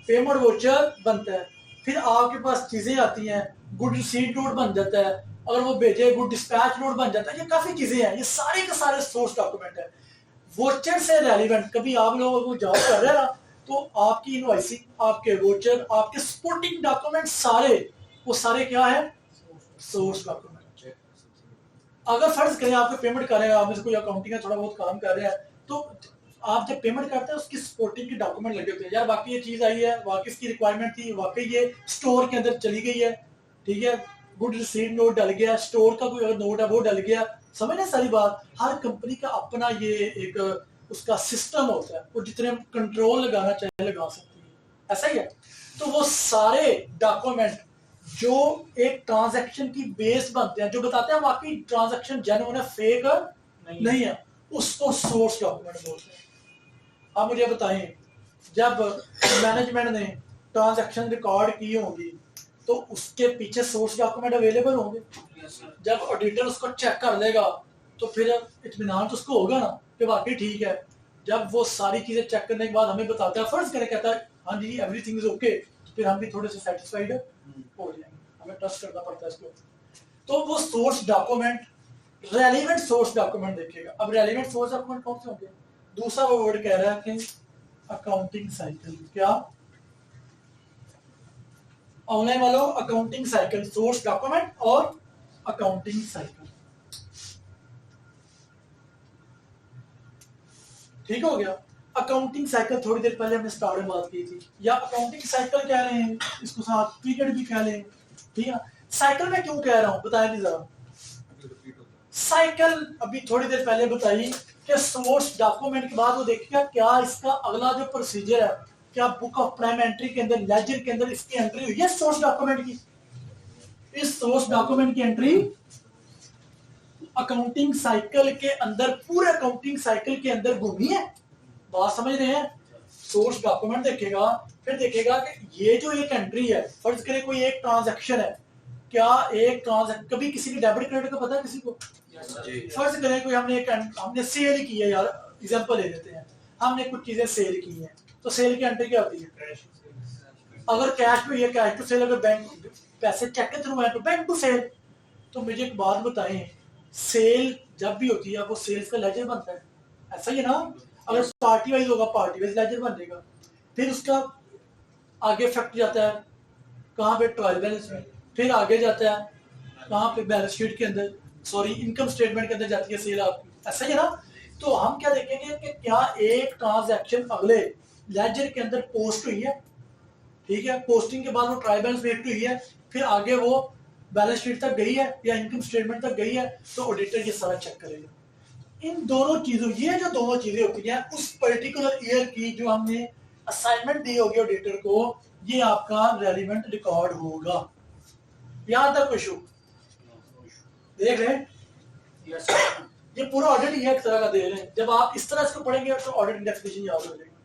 Speaker 1: पेमेंट वोचर बनता है। फिर आपके पास चीजें आती हैं, गुड रिसीट नोट बन जाता है, अगर वो भेजे गुड डिस्पैच नोट बन जाता है। ये काफी चीजें हैं, ये सारे के सारे सोर्स डॉक्यूमेंट है। वोचर से रेलिवेंट, कभी आप लोग वो जॉब कर रहे हैं ना, तो आपकी इनवॉइसिंग, आपके वोचर, आपके सपोर्टिंग डॉक्यूमेंट सारे, वो सारे क्या है? Source document. अगर फर्ज करें आपको पेमेंट कर रहे हैं, आप कोई अकाउंटिंग का थोड़ा बहुत काम कर रहे हैं, तो आप जब पेमेंट करते हैं उसकी सपोर्टिंग के डॉक्यूमेंट लगे होते हैं, यार वाकई ये चीज आई है, वाकई इसकी रिक्वायरमेंट थी, वाकई ये स्टोर के अंदर चली गई है, ठीक है, गुड रिसीव नोट डल गया, स्टोर का कोई अगर नोट है वो डल गया, समझ ना सारी बात। हर कंपनी का अपना ये एक उसका सिस्टम होता है, वो जितने कंट्रोल लगाना चाहे लगा सकती है, ऐसा ही है। तो वो सारे डॉक्यूमेंट जो एक ट्रांजैक्शन की बेस बनते हैं, जो बताते हैं वाकई ट्रांजैक्शन जेन्युइन है, फेक नहीं है, उसको सोर्स डॉक्यूमेंट बोलते हैं। आप मुझे बताएं, जब मैनेजमेंट ने ट्रांजैक्शन रिकॉर्ड की होंगी तो उसके पीछे सोर्स डॉक्यूमेंट अवेलेबल होंगे। जब ऑडिटर उसको चेक कर लेगा तो फिर इत्मीनान तो उसको होगा ना कि वाकई ठीक है। जब वो सारी चीजें चेक करने के बाद हमें बताता है, फर्ज करे कहता है हाँ जी एवरीथिंग इज ओके, फिर हम भी थोड़े से सेटिस्फाइड हो जाएंगे, हमें ट्रस्ट करना पड़ता है इसको। तो वो source document, relevant source document देखेगा। अब रेलिवेंट सोर्स डॉक्यूमेंट कौन से होंगे? दूसरा वो वर्ड कह रहा है कि अकाउंटिंग साइकिल। क्या? ऑनलाइन वालों अकाउंटिंग साइकिल, सोर्स डॉक्यूमेंट और अकाउंटिंग साइकिल, ठीक हो गया। अकाउंटिंग साइकिल थोड़ी देर पहले हमने स्टार्ट में बात की थी, या अकाउंटिंग साइकिल कह रहे हैं, इसको साथ पीरियड भी कह लें, ठीक है। साइकिल में क्यों कह रहा हूं बताएं जरा। साइकिल अभी थोड़ी देर पहले बताई कि सोर्स डॉक्यूमेंट के बाद वो देखेगा क्या इसका अगला जो प्रोसीजर है, क्या बुक ऑफ प्राइम एंट्री के अंदर, लेजर के अंदर इसकी एंट्री हुई है सोर्स डॉक्यूमेंट की। इस सोर्स डॉक्यूमेंट की एंट्री अकाउंटिंग साइकिल के अंदर, पूरे अकाउंटिंग साइकिल के अंदर घूमी है। बात समझ रहे हैं? सोर्स डॉक्यूमेंट देखेगा, फिर देखेगा कि ये जो एक एंट्री है, फर्ज करें कोई एक ट्रांजैक्शन है, क्या एक ट्रांजैक्शन, कभी किसी की डेबिट क्रेडिट का पता है किसी को? फर्ज करें कोई हमने सेल की है, यार एग्जांपल ले लेते हैं, हमने कुछ चीजें सेल की हैं, तो सेल की एंट्री क्या होती है? अगर कैश पे, ये कैश टू सेल, अगर बैंक पैसे चेक के थ्रू है तो बैंक टू सेल। तो मुझे एक बात बताएं, सेल जब भी होती है वो सेल्स का लेजर बनता है, ऐसा ही है ना? अगर पार्टी वाइज होगा पार्टी वाइज लेजर बनेगा, फिर उसका आगे फैक्ट जाता है कहाँ पे? ट्रायल बैलेंस में, फिर आगे जाता है कहाँ पे? बैलेंस शीट के अंदर, सॉरी इनकम स्टेटमेंट के अंदर जाती है सेल आपकी, ऐसा ही है ना? तो हम क्या देखेंगे कि क्या एक ट्रांजैक्शन अगले लेजर के अंदर पोस्ट हुई है, ठीक है, पोस्टिंग के बाद वो ट्रायल बैलेंस में हुई है, फिर आगे वो बैलेंस शीट तक गई है या इनकम स्टेटमेंट तक गई है, तो ऑडिटर ये सारा चेक करेगा। इन दोनों चीजों, ये जो दोनों चीजें होती हैं उस पर्टिकुलर ईयर की जो हमने असाइनमेंट दी होगी ऑडिटर को, ये आपका रेलिवेंट रिकॉर्ड होगा। यहां तक इशू देख रहे हैं? ये पूरा ऑडिट ये एक तरह का दे रहे हैं। जब आप इस तरह इसको पढ़ेंगे तो ऑडिट डेफिनेशन याद हो जाएगा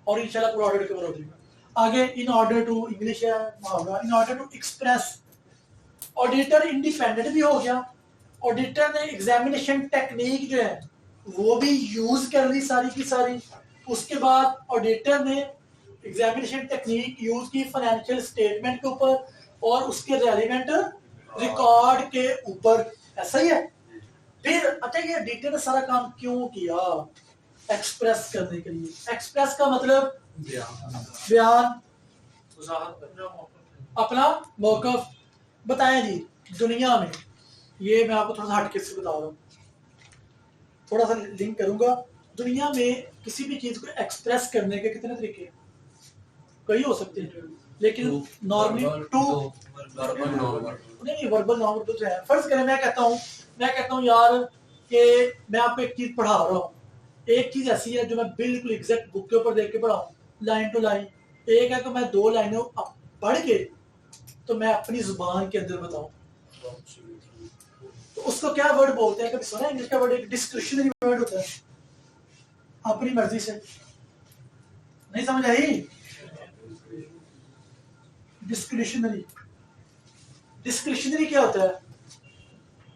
Speaker 1: और इंशाल्लाह पूरा ऑडिट कवर हो जाएगा। आगे इन ऑर्डर टू, इंग्लिश है मुहावरा, in order to express, auditor independent भी हो गया, ऑडिटर ने एग्जामिनेशन टेक्निक जो है वो भी यूज कर ली सारी की सारी। उसके बाद ऑडिटर ने एग्जामिनेशन टेक्निक यूज की फाइनेंशियल स्टेटमेंट के ऊपर और उसके रेलिवेंट रिकॉर्ड के ऊपर, ऐसा ही है। फिर अच्छा ये ऑडिटर ने सारा काम क्यों किया? एक्सप्रेस करने के लिए। एक्सप्रेस का मतलब बयान, अपना मौकफ बताएं जी। दुनिया में, ये मैं आपको थोड़ा सा हटके से बता रहा हूँ, थोड़ा सा लिंक करूंगा। दुनिया में किसी भी चीज को एक्सप्रेस करने के कितने तरीके हैं? कई हो सकते हैं, लेकिन नॉर्मली टू, नहीं वर्बल नॉन वर्बल है। फर्ज करें मैं कहता हूँ यार कि मैं आपको एक चीज पढ़ा रहा हूँ, एक चीज ऐसी है जो मैं बिल्कुल एग्जैक्ट बुक के ऊपर देख के पढ़ाऊँ लाइन टू लाइन, एक है कि मैं दो लाइनों पढ़ के तो मैं अपनी जुबान के अंदर बताऊं, तो उसको क्या वर्ड बोलते हैं? कभी सुना इंग्लिश का वर्ड? एक डिस्क्रिशनरी वर्ड होता है, अपनी मर्जी से। नहीं समझ आई? डिस्क्रिशनरी, डिस्क्रिशनरी क्या होता है?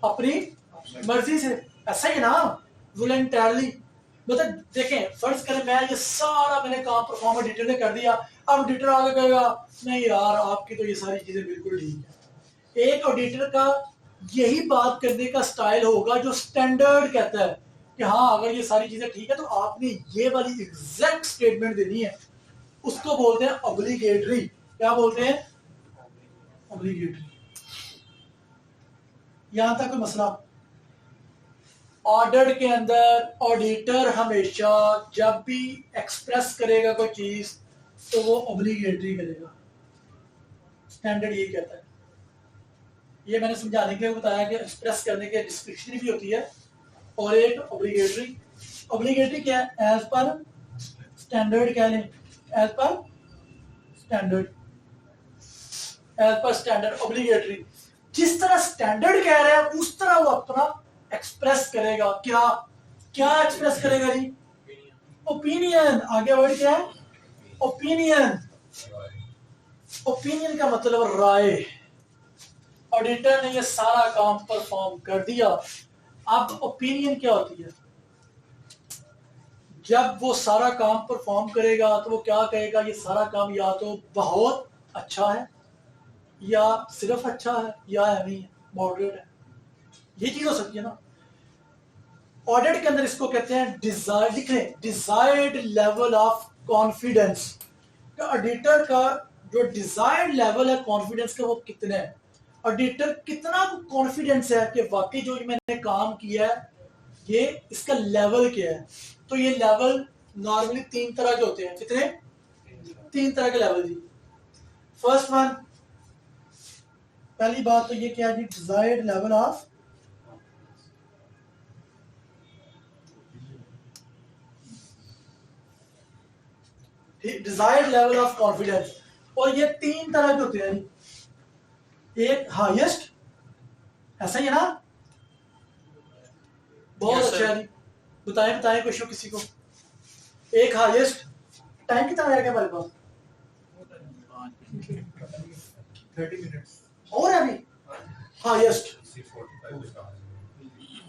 Speaker 1: अपनी मर्जी से, ऐसा ही ना? वॉलंटरली, मतलब देखें फर्ज करें मैं ये सारा मैंने काम परफॉर्म ऑडिटर ने कर दिया, अब ऑडिटर आगे कहेगा नहीं यार आपकी तो ये सारी चीजें बिल्कुल ठीक है। एक ऑडिटर का यही बात करने का स्टाइल होगा जो स्टैंडर्ड कहता है कि हाँ अगर ये सारी चीजें ठीक है तो आपने ये वाली एग्जैक्ट स्टेटमेंट देनी है, उसको बोलते हैं ऑब्लिगेटरी। क्या बोलते हैं? ऑब्लिगेटरी। यहां तक कोई मसला? ऑडिट के अंदर ऑडिटर हमेशा जब भी एक्सप्रेस करेगा कोई चीज तो वो ऑब्लिगेटरी करेगा। स्टैंडर्ड ये कहता है। ये मैंने समझाने के लिए बताया कि एक्सप्रेस करने के डिस्क्रिप्शन भी होती है और एक ऑब्लिगेटरी। ऑब्लिगेटरी क्या है? एज पर स्टैंडर्ड कह लें, as per standard, as per standard obligatory. जिस तरह स्टैंडर्ड कह रहा है उस तरह वो अपना एक्सप्रेस करेगा। क्या क्या एक्सप्रेस करेगा जी? ओपिनियन। आगे वर्ड क्या है? ओपिनियन। ओपिनियन का मतलब राय। ऑडिटर ने ये सारा काम परफॉर्म कर दिया। अब ओपिनियन क्या होती है? जब वो सारा काम परफॉर्म करेगा तो वो क्या कहेगा? ये सारा काम या तो बहुत अच्छा है, या सिर्फ अच्छा है, या एवं है, मॉडरेट है। ये चीज हो सकती है ना। ऑडिट के अंदर इसको कहते हैं डिजायर्ड, लिख लें, desired level of confidence. Auditor का जो डिजायर्ड लेवल है कॉन्फिडेंस का वो कितना है? ऑडिटर कितना कॉन्फिडेंस है कि वाकई जो मैंने काम किया है ये इसका लेवल क्या है? तो ये लेवल नॉर्मली 3 तरह के होते हैं। कितने? 3 तरह के लेवल जी। फर्स्ट वन, पहली बात तो ये क्या है जी? Desired level of desired level of confidence. और ये 3 तरह के होते हैं। एक हाईएस्ट, ऐसा ही है ना? बहुत अच्छा है जी। बताएं बताएं क्वेश्चन किसी को। एक हाईएस्ट, टाइम कितना रह गया हमारे पास?
Speaker 4: 30 मिनट्स
Speaker 1: और अभी हाईएस्ट,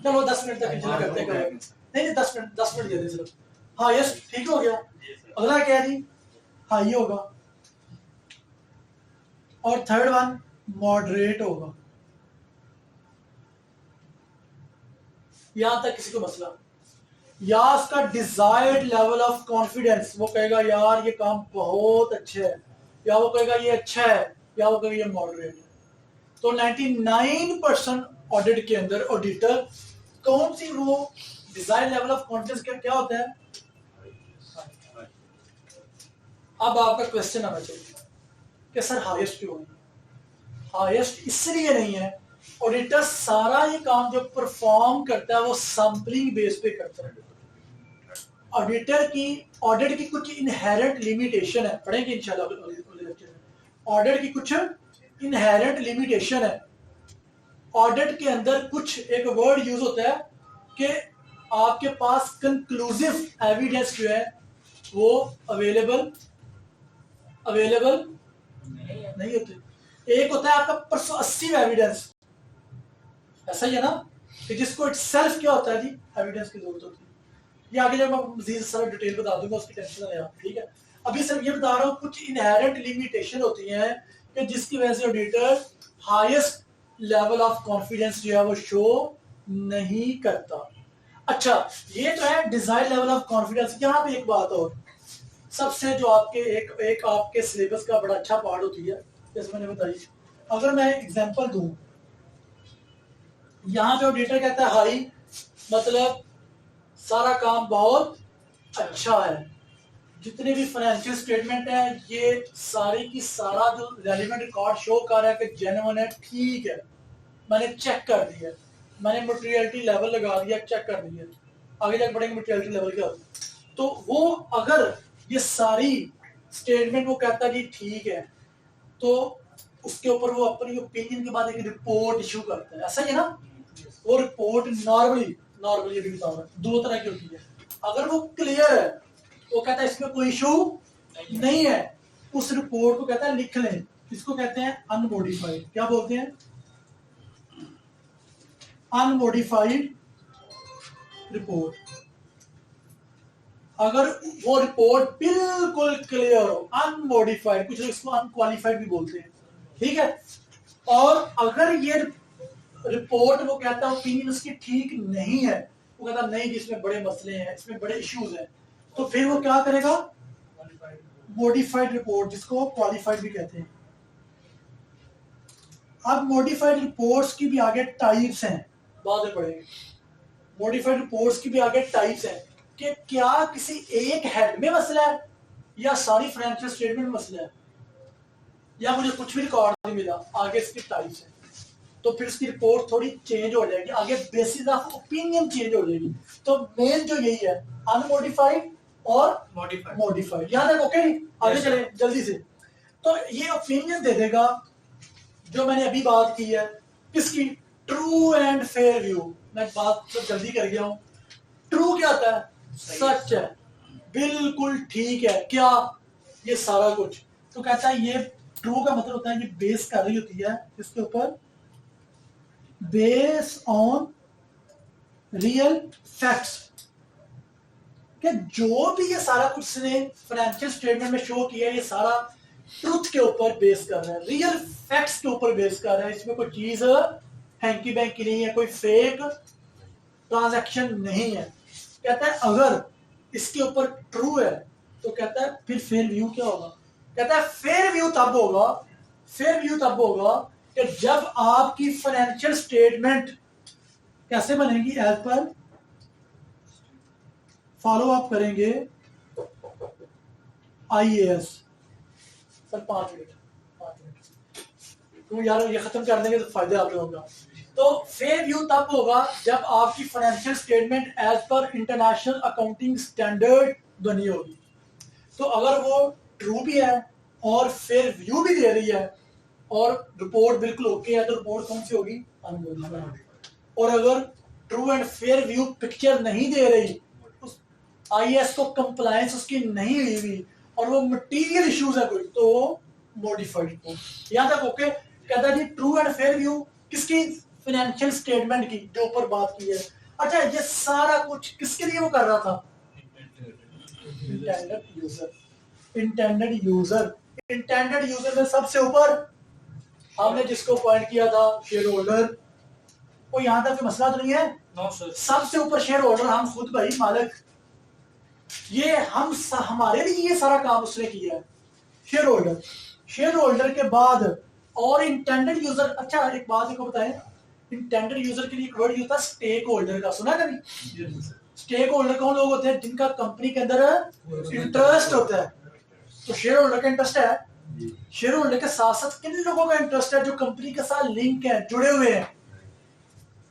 Speaker 1: चलो 10 मिनट तक इंतजार करते हैं। नहीं 10 मिनट दे दें सिर्फ। हाईएस्ट ठीक हो गया। अगला क्या है जी? हाई होगा। और थर्ड वन मॉडरेट होगा। यहां तक किसी को मसला? या उसका डिजायर्ड लेवल ऑफ कॉन्फिडेंस, वो कहेगा यार ये काम बहुत अच्छा है, या वो कहेगा ये अच्छा है, या वो कहेगा ये मॉडरेट है। तो 99% ऑडिट के अंदर ऑडिटर कौन सी वो डिजायर्ड लेवल ऑफ कॉन्फिडेंस क्या होता है? अब आपका क्वेश्चन आना चाहिए कि सर हाईएस्ट क्यों नहीं? हाईएस्ट इसलिए नहीं है, ऑडिटर सारा ये काम जो परफॉर्म करता है वो सैंपलिंग बेस पे करता है। ऑडिट की कुछ इनहेरेंट लिमिटेशन है, पढ़ेंगे इंशाल्लाह अगले लेक्चर में। ऑडिट की कुछ इनहेरेंट लिमिटेशन है। ऑडिट के अंदर कुछ एक वर्ड यूज होता है कि आपके पास कंक्लूसिव एविडेंस जो है वो अवेलेबल नहीं होते। एक होता है आपका परसुएसिव एविडेंस, ऐसा ही है ना, कि जिसको इटसेल्फ क्या होता है जी? एविडेंस की जरूरत होती है। ये आगे जब मैं मजीद सारा डिटेल बता दूंगा, उसकी टेंशन नहीं आप, ठीक है। अभी सिर्फ ये बता रहा हूँ कुछ इनहेरेंट लिमिटेशन होती हैं कि जिसकी वजह से auditor highest level of confidence जो है वो शो नहीं करता। अच्छा, ये तो है डिजायर्ड लेवल ऑफ कॉन्फिडेंस। यहाँ पे एक बात और, सबसे जो आपके एक आपके सिलेबस का बड़ा अच्छा पार्ट होती है, जैसे मैंने बताई। अगर मैं एग्जांपल दूं, यहाँ पे ऑडिटर कहता है हाई, मतलब सारा काम बहुत अच्छा है, जितने भी फाइनेंशियल स्टेटमेंट है ये सारी की सारा जो रेलिवेंट रिकॉर्ड शो कर रहा है कि जेन्युइन है, ठीक है, मैंने चेक कर दिया, मैंने मटेरियलिटी लेवल लगा दिया, चेक कर दिया। आगे जाकर पढ़ेंगे मटेरियलिटी लेवल क्या होता है। तो वो अगर ये सारी स्टेटमेंट वो कहता है कि ठीक है, तो उसके ऊपर वो अपनी ओपिनियन के बाद एक रिपोर्ट इशू करता है, ऐसा ही है ना। वो रिपोर्ट नॉर्मली अभी बता रहा हूं, 2 तरह की होती है। अगर वो क्लियर है, वो कहता है इसमें कोई इशू नहीं है, उस रिपोर्ट को कहता है लिख लें, इसको कहते हैं अनमोडिफाइड। क्या बोलते हैं? Unmodified report. अगर वो रिपोर्ट बिल्कुल क्लियर हो, अनमोडिफाइड, कुछ लोग इसको अनक्वालिफाइड भी बोलते हैं, ठीक है। और अगर ये रिपोर्ट वो कहता है ओपिनियन उसकी ठीक नहीं है, वो कहता नहीं जी इसमें बड़े मसले हैं, इसमें बड़े इश्यूज हैं, तो फिर वो क्या करेगा, मॉडिफाइड रिपोर्ट, जिसको क्वालिफाइड भी कहते हैं। अब मॉडिफाइड रिपोर्ट्स की भी आगे टाइप्स हैं, बाद में पढ़ेंगे। मॉडिफाइड रिपोर्ट्स की भी आगे टाइप्स हैं कि क्या किसी एक हेड में मसला है या सारी फाइनेंशियल स्टेटमेंट में मसला है, या मुझे कुछ भी रिकॉर्ड नहीं मिला, आगे इसकी टाइप्स है। तो फिर इसकी रिपोर्ट थोड़ी चेंज हो जाएगी, आगे बेसिस ऑफ ओपिनियन चेंज हो जाएगी। तो मेन जो यही है, अनमॉडिफाइड और मॉडिफाइड। याद है? ओके, आगे चले जल्दी से। तो ये ओपिनियन दे देगा जो मैंने अभी बात की है, किसकी, ट्रू एंड फेयर व्यू। मैं बात तो जल्दी कर गया हूं। ट्रू क्या होता है, सच है, बिल्कुल ठीक है, क्या, ये सारा कुछ। तो कहता है ये ट्रू का मतलब होता है ये बेस कर रही होती है इसके ऊपर, बेस ऑन रियल फैक्ट्स, कि जो भी ये सारा कुछ इसने फाइनेंशियल स्टेटमेंट में शो किया है ये सारा ट्रुथ के ऊपर बेस कर रहा है, रियल फैक्ट्स के ऊपर बेस कर रहा है। इसमें कोई चीज हैंकी बैंकी नहीं है, कोई फेक ट्रांजैक्शन नहीं है। कहता है अगर इसके ऊपर ट्रू है तो कहता है फिर फेयर व्यू क्या होगा। कहता है फेयर व्यू तब होगा, फेयर व्यू तब होगा कि जब आपकी फाइनेंशियल स्टेटमेंट कैसे बनेगी, एज पर फॉलो अप करेंगे IAS। सर 5 मिनट तो यार ये खत्म कर देंगे तो फायदा आप लोगों का। तो फेयर व्यू तब होगा जब आपकी financial statement as per international accounting standard बनी होगी। तो अगर वो ट्रू भी है और फेयर व्यू भी दे रही है और रिपोर्ट बिल्कुल ओके है, तो रिपोर्ट कौन सी होगी, अनमॉडिफाइड। और अगर true and fair view picture नहीं दे रही, उस IAS को कंप्लायंस उसकी नहीं हुई हुई और वो मटेरियल इश्यूज है कोई, तो मॉडिफाइड रिपोर्ट। यहां तक ओके। कहता है जी ट्रू एंड फेयर व्यू किसकी, फाइनेंशियल स्टेटमेंट की जो ऊपर बात की है। अच्छा ये सारा कुछ किसके लिए वो कर रहा था, intended user. Intended user, intended user में सबसे ऊपर हमने जिसको पॉइंट किया था, शेयर होल्डर। वो यहां तक मसला तो नहीं है,
Speaker 2: नो सर।
Speaker 1: सबसे ऊपर शेयर होल्डर, हम खुद भाई मालिक, ये हम हमारे लिए ये सारा काम उसने किया है, शेयर होल्डर। शेयर होल्डर के बाद और इंटेंडेड यूजर। अच्छा एक बात को बताएं, इंटेंडेड यूजर के लिए एक वर्ड होता है स्टेक होल्डर का, सुना कभी? स्टेक होल्डर कौन लोग होते हैं, जिनका कंपनी के अंदर इंटरेस्ट होता है। तो शेयर होल्डर का इंटरेस्ट है, शेयर होल्डर के साथ साथ किन लोगों का इंटरेस्ट है जो कंपनी के साथ लिंक है, जुड़े हुए हैं।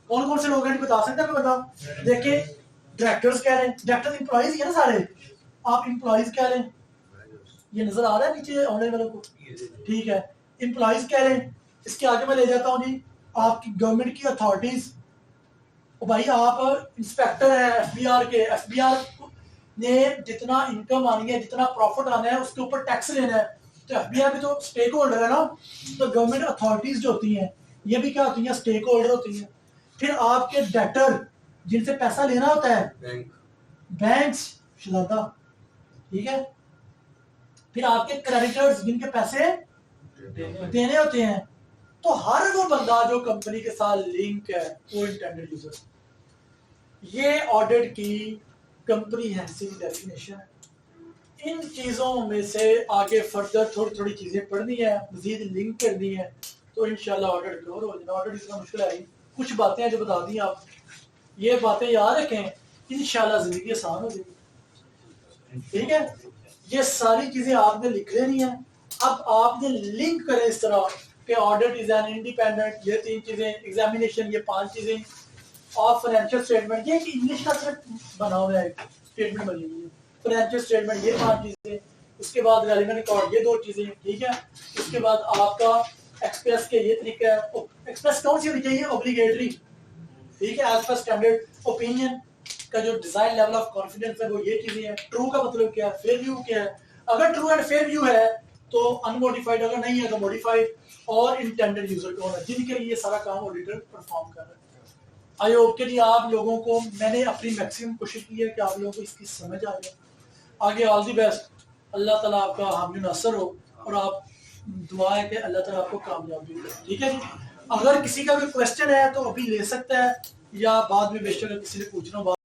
Speaker 1: कौन कौन से लोग हैं बता सकते हैं? बताओ। देखिए डायरेक्टर्स कह रहे हैं, डायरेक्टर इंप्लॉइज है ना सारे, आप इंप्लॉइज कह रहे हैं, ये नजर आ रहा है नीचे ऑनलाइन वालों को, ठीक है, इंप्लॉइज कह रहे हैं। इसके आगे मैं ले जाता हूँ जी आपकी गवर्नमेंट की अथॉरिटीज। भाई आप इंस्पेक्टर है FBR के, FBR ने जितना इनकम आनी है, जितना प्रॉफिट आना है, उसके ऊपर टैक्स लेना है। तो FBR भी तो स्टेक होल्डर है ना। तो गवर्नमेंट अथॉरिटीज जो होती हैं ये भी क्या होती हैं, स्टेक होल्डर होती हैं। फिर आपके डेटर जिनसे पैसा लेना होता है, बैंक्स, शहजादा, ठीक है। फिर आपके क्रेडिटर्स जिनके पैसे देने होते हैं। तो हर वो बंदा जो कंपनी के साथ लिंक है वो इंटेंडेड यूजर। ये ऑडिट की कंप्रीहेंसिव डेफिनेशन है। इन चीजों में से आगे फर्दर थोड़ी थोड़ी चीजें पढ़नी है, मजीद लिंक करनी है, तो इंशाल्लाह ऑडिट कवर हो जाएगा। ऑडिट इतना मुश्किल है, कुछ बातें जो बता दी आप, ये बातें याद रखें, इंशाल्लाह जिंदगी आसान हो जाएगी। ठीक है, ये सारी चीजें आपने लिख लेनी है। अब आपने लिंक करें इस तरह कि ऑडिट इज एन इंडिपेंडेंट, ये 3 चीजें, एग्जामिनेशन ये 5 चीजें, और फाइनेंशियल स्टेटमेंट, ये इंग्लिश का सिर्फ बना हुआ है, स्टेटमेंट बनी हुई है। फाइनेंशियल स्टेटमेंट ये 5 चीजें, उसके बाद रेलेवेंट रिकॉर्ड ये 2 चीजें, ठीक है। उसके बाद आपका एक्सप्रेस के ये तरीका है, एक्सप्रेस कौन सी होनी चाहिए, ऑब्लिगेटरी, ठीक है, एज पर स्टैंडर्ड। ओपिनियन का जो डिजाइन लेवल ऑफ कॉन्फिडेंस है वो ये चीजें हैं। ट्रू का मतलब क्या है, फेयर व्यू क्या है। अगर ट्रू एंड फेयर व्यू है तो अनमोडिफाइड, अगर नहीं है तो मॉडिफाइड। और इंटेंडेड यूजर कौन है, जिनके लिए ये सारा काम ऑडिटर परफॉर्म कर रहा है। आई होप के लिए आप लोगों को, मैंने अपनी मैक्सिमम कोशिश की है कि आप लोगों को इसकी समझ आ जाए। आगे ऑल दी बेस्ट, अल्लाह ताला आपका हामी नासर हो, और आप दुआ है कि अल्लाह ताला आपको कामयाबी दे। ठीक है जी, अगर किसी का भी क्वेश्चन है तो अभी ले सकता है, या बाद में बेशक अगर किसी ने पूछना हो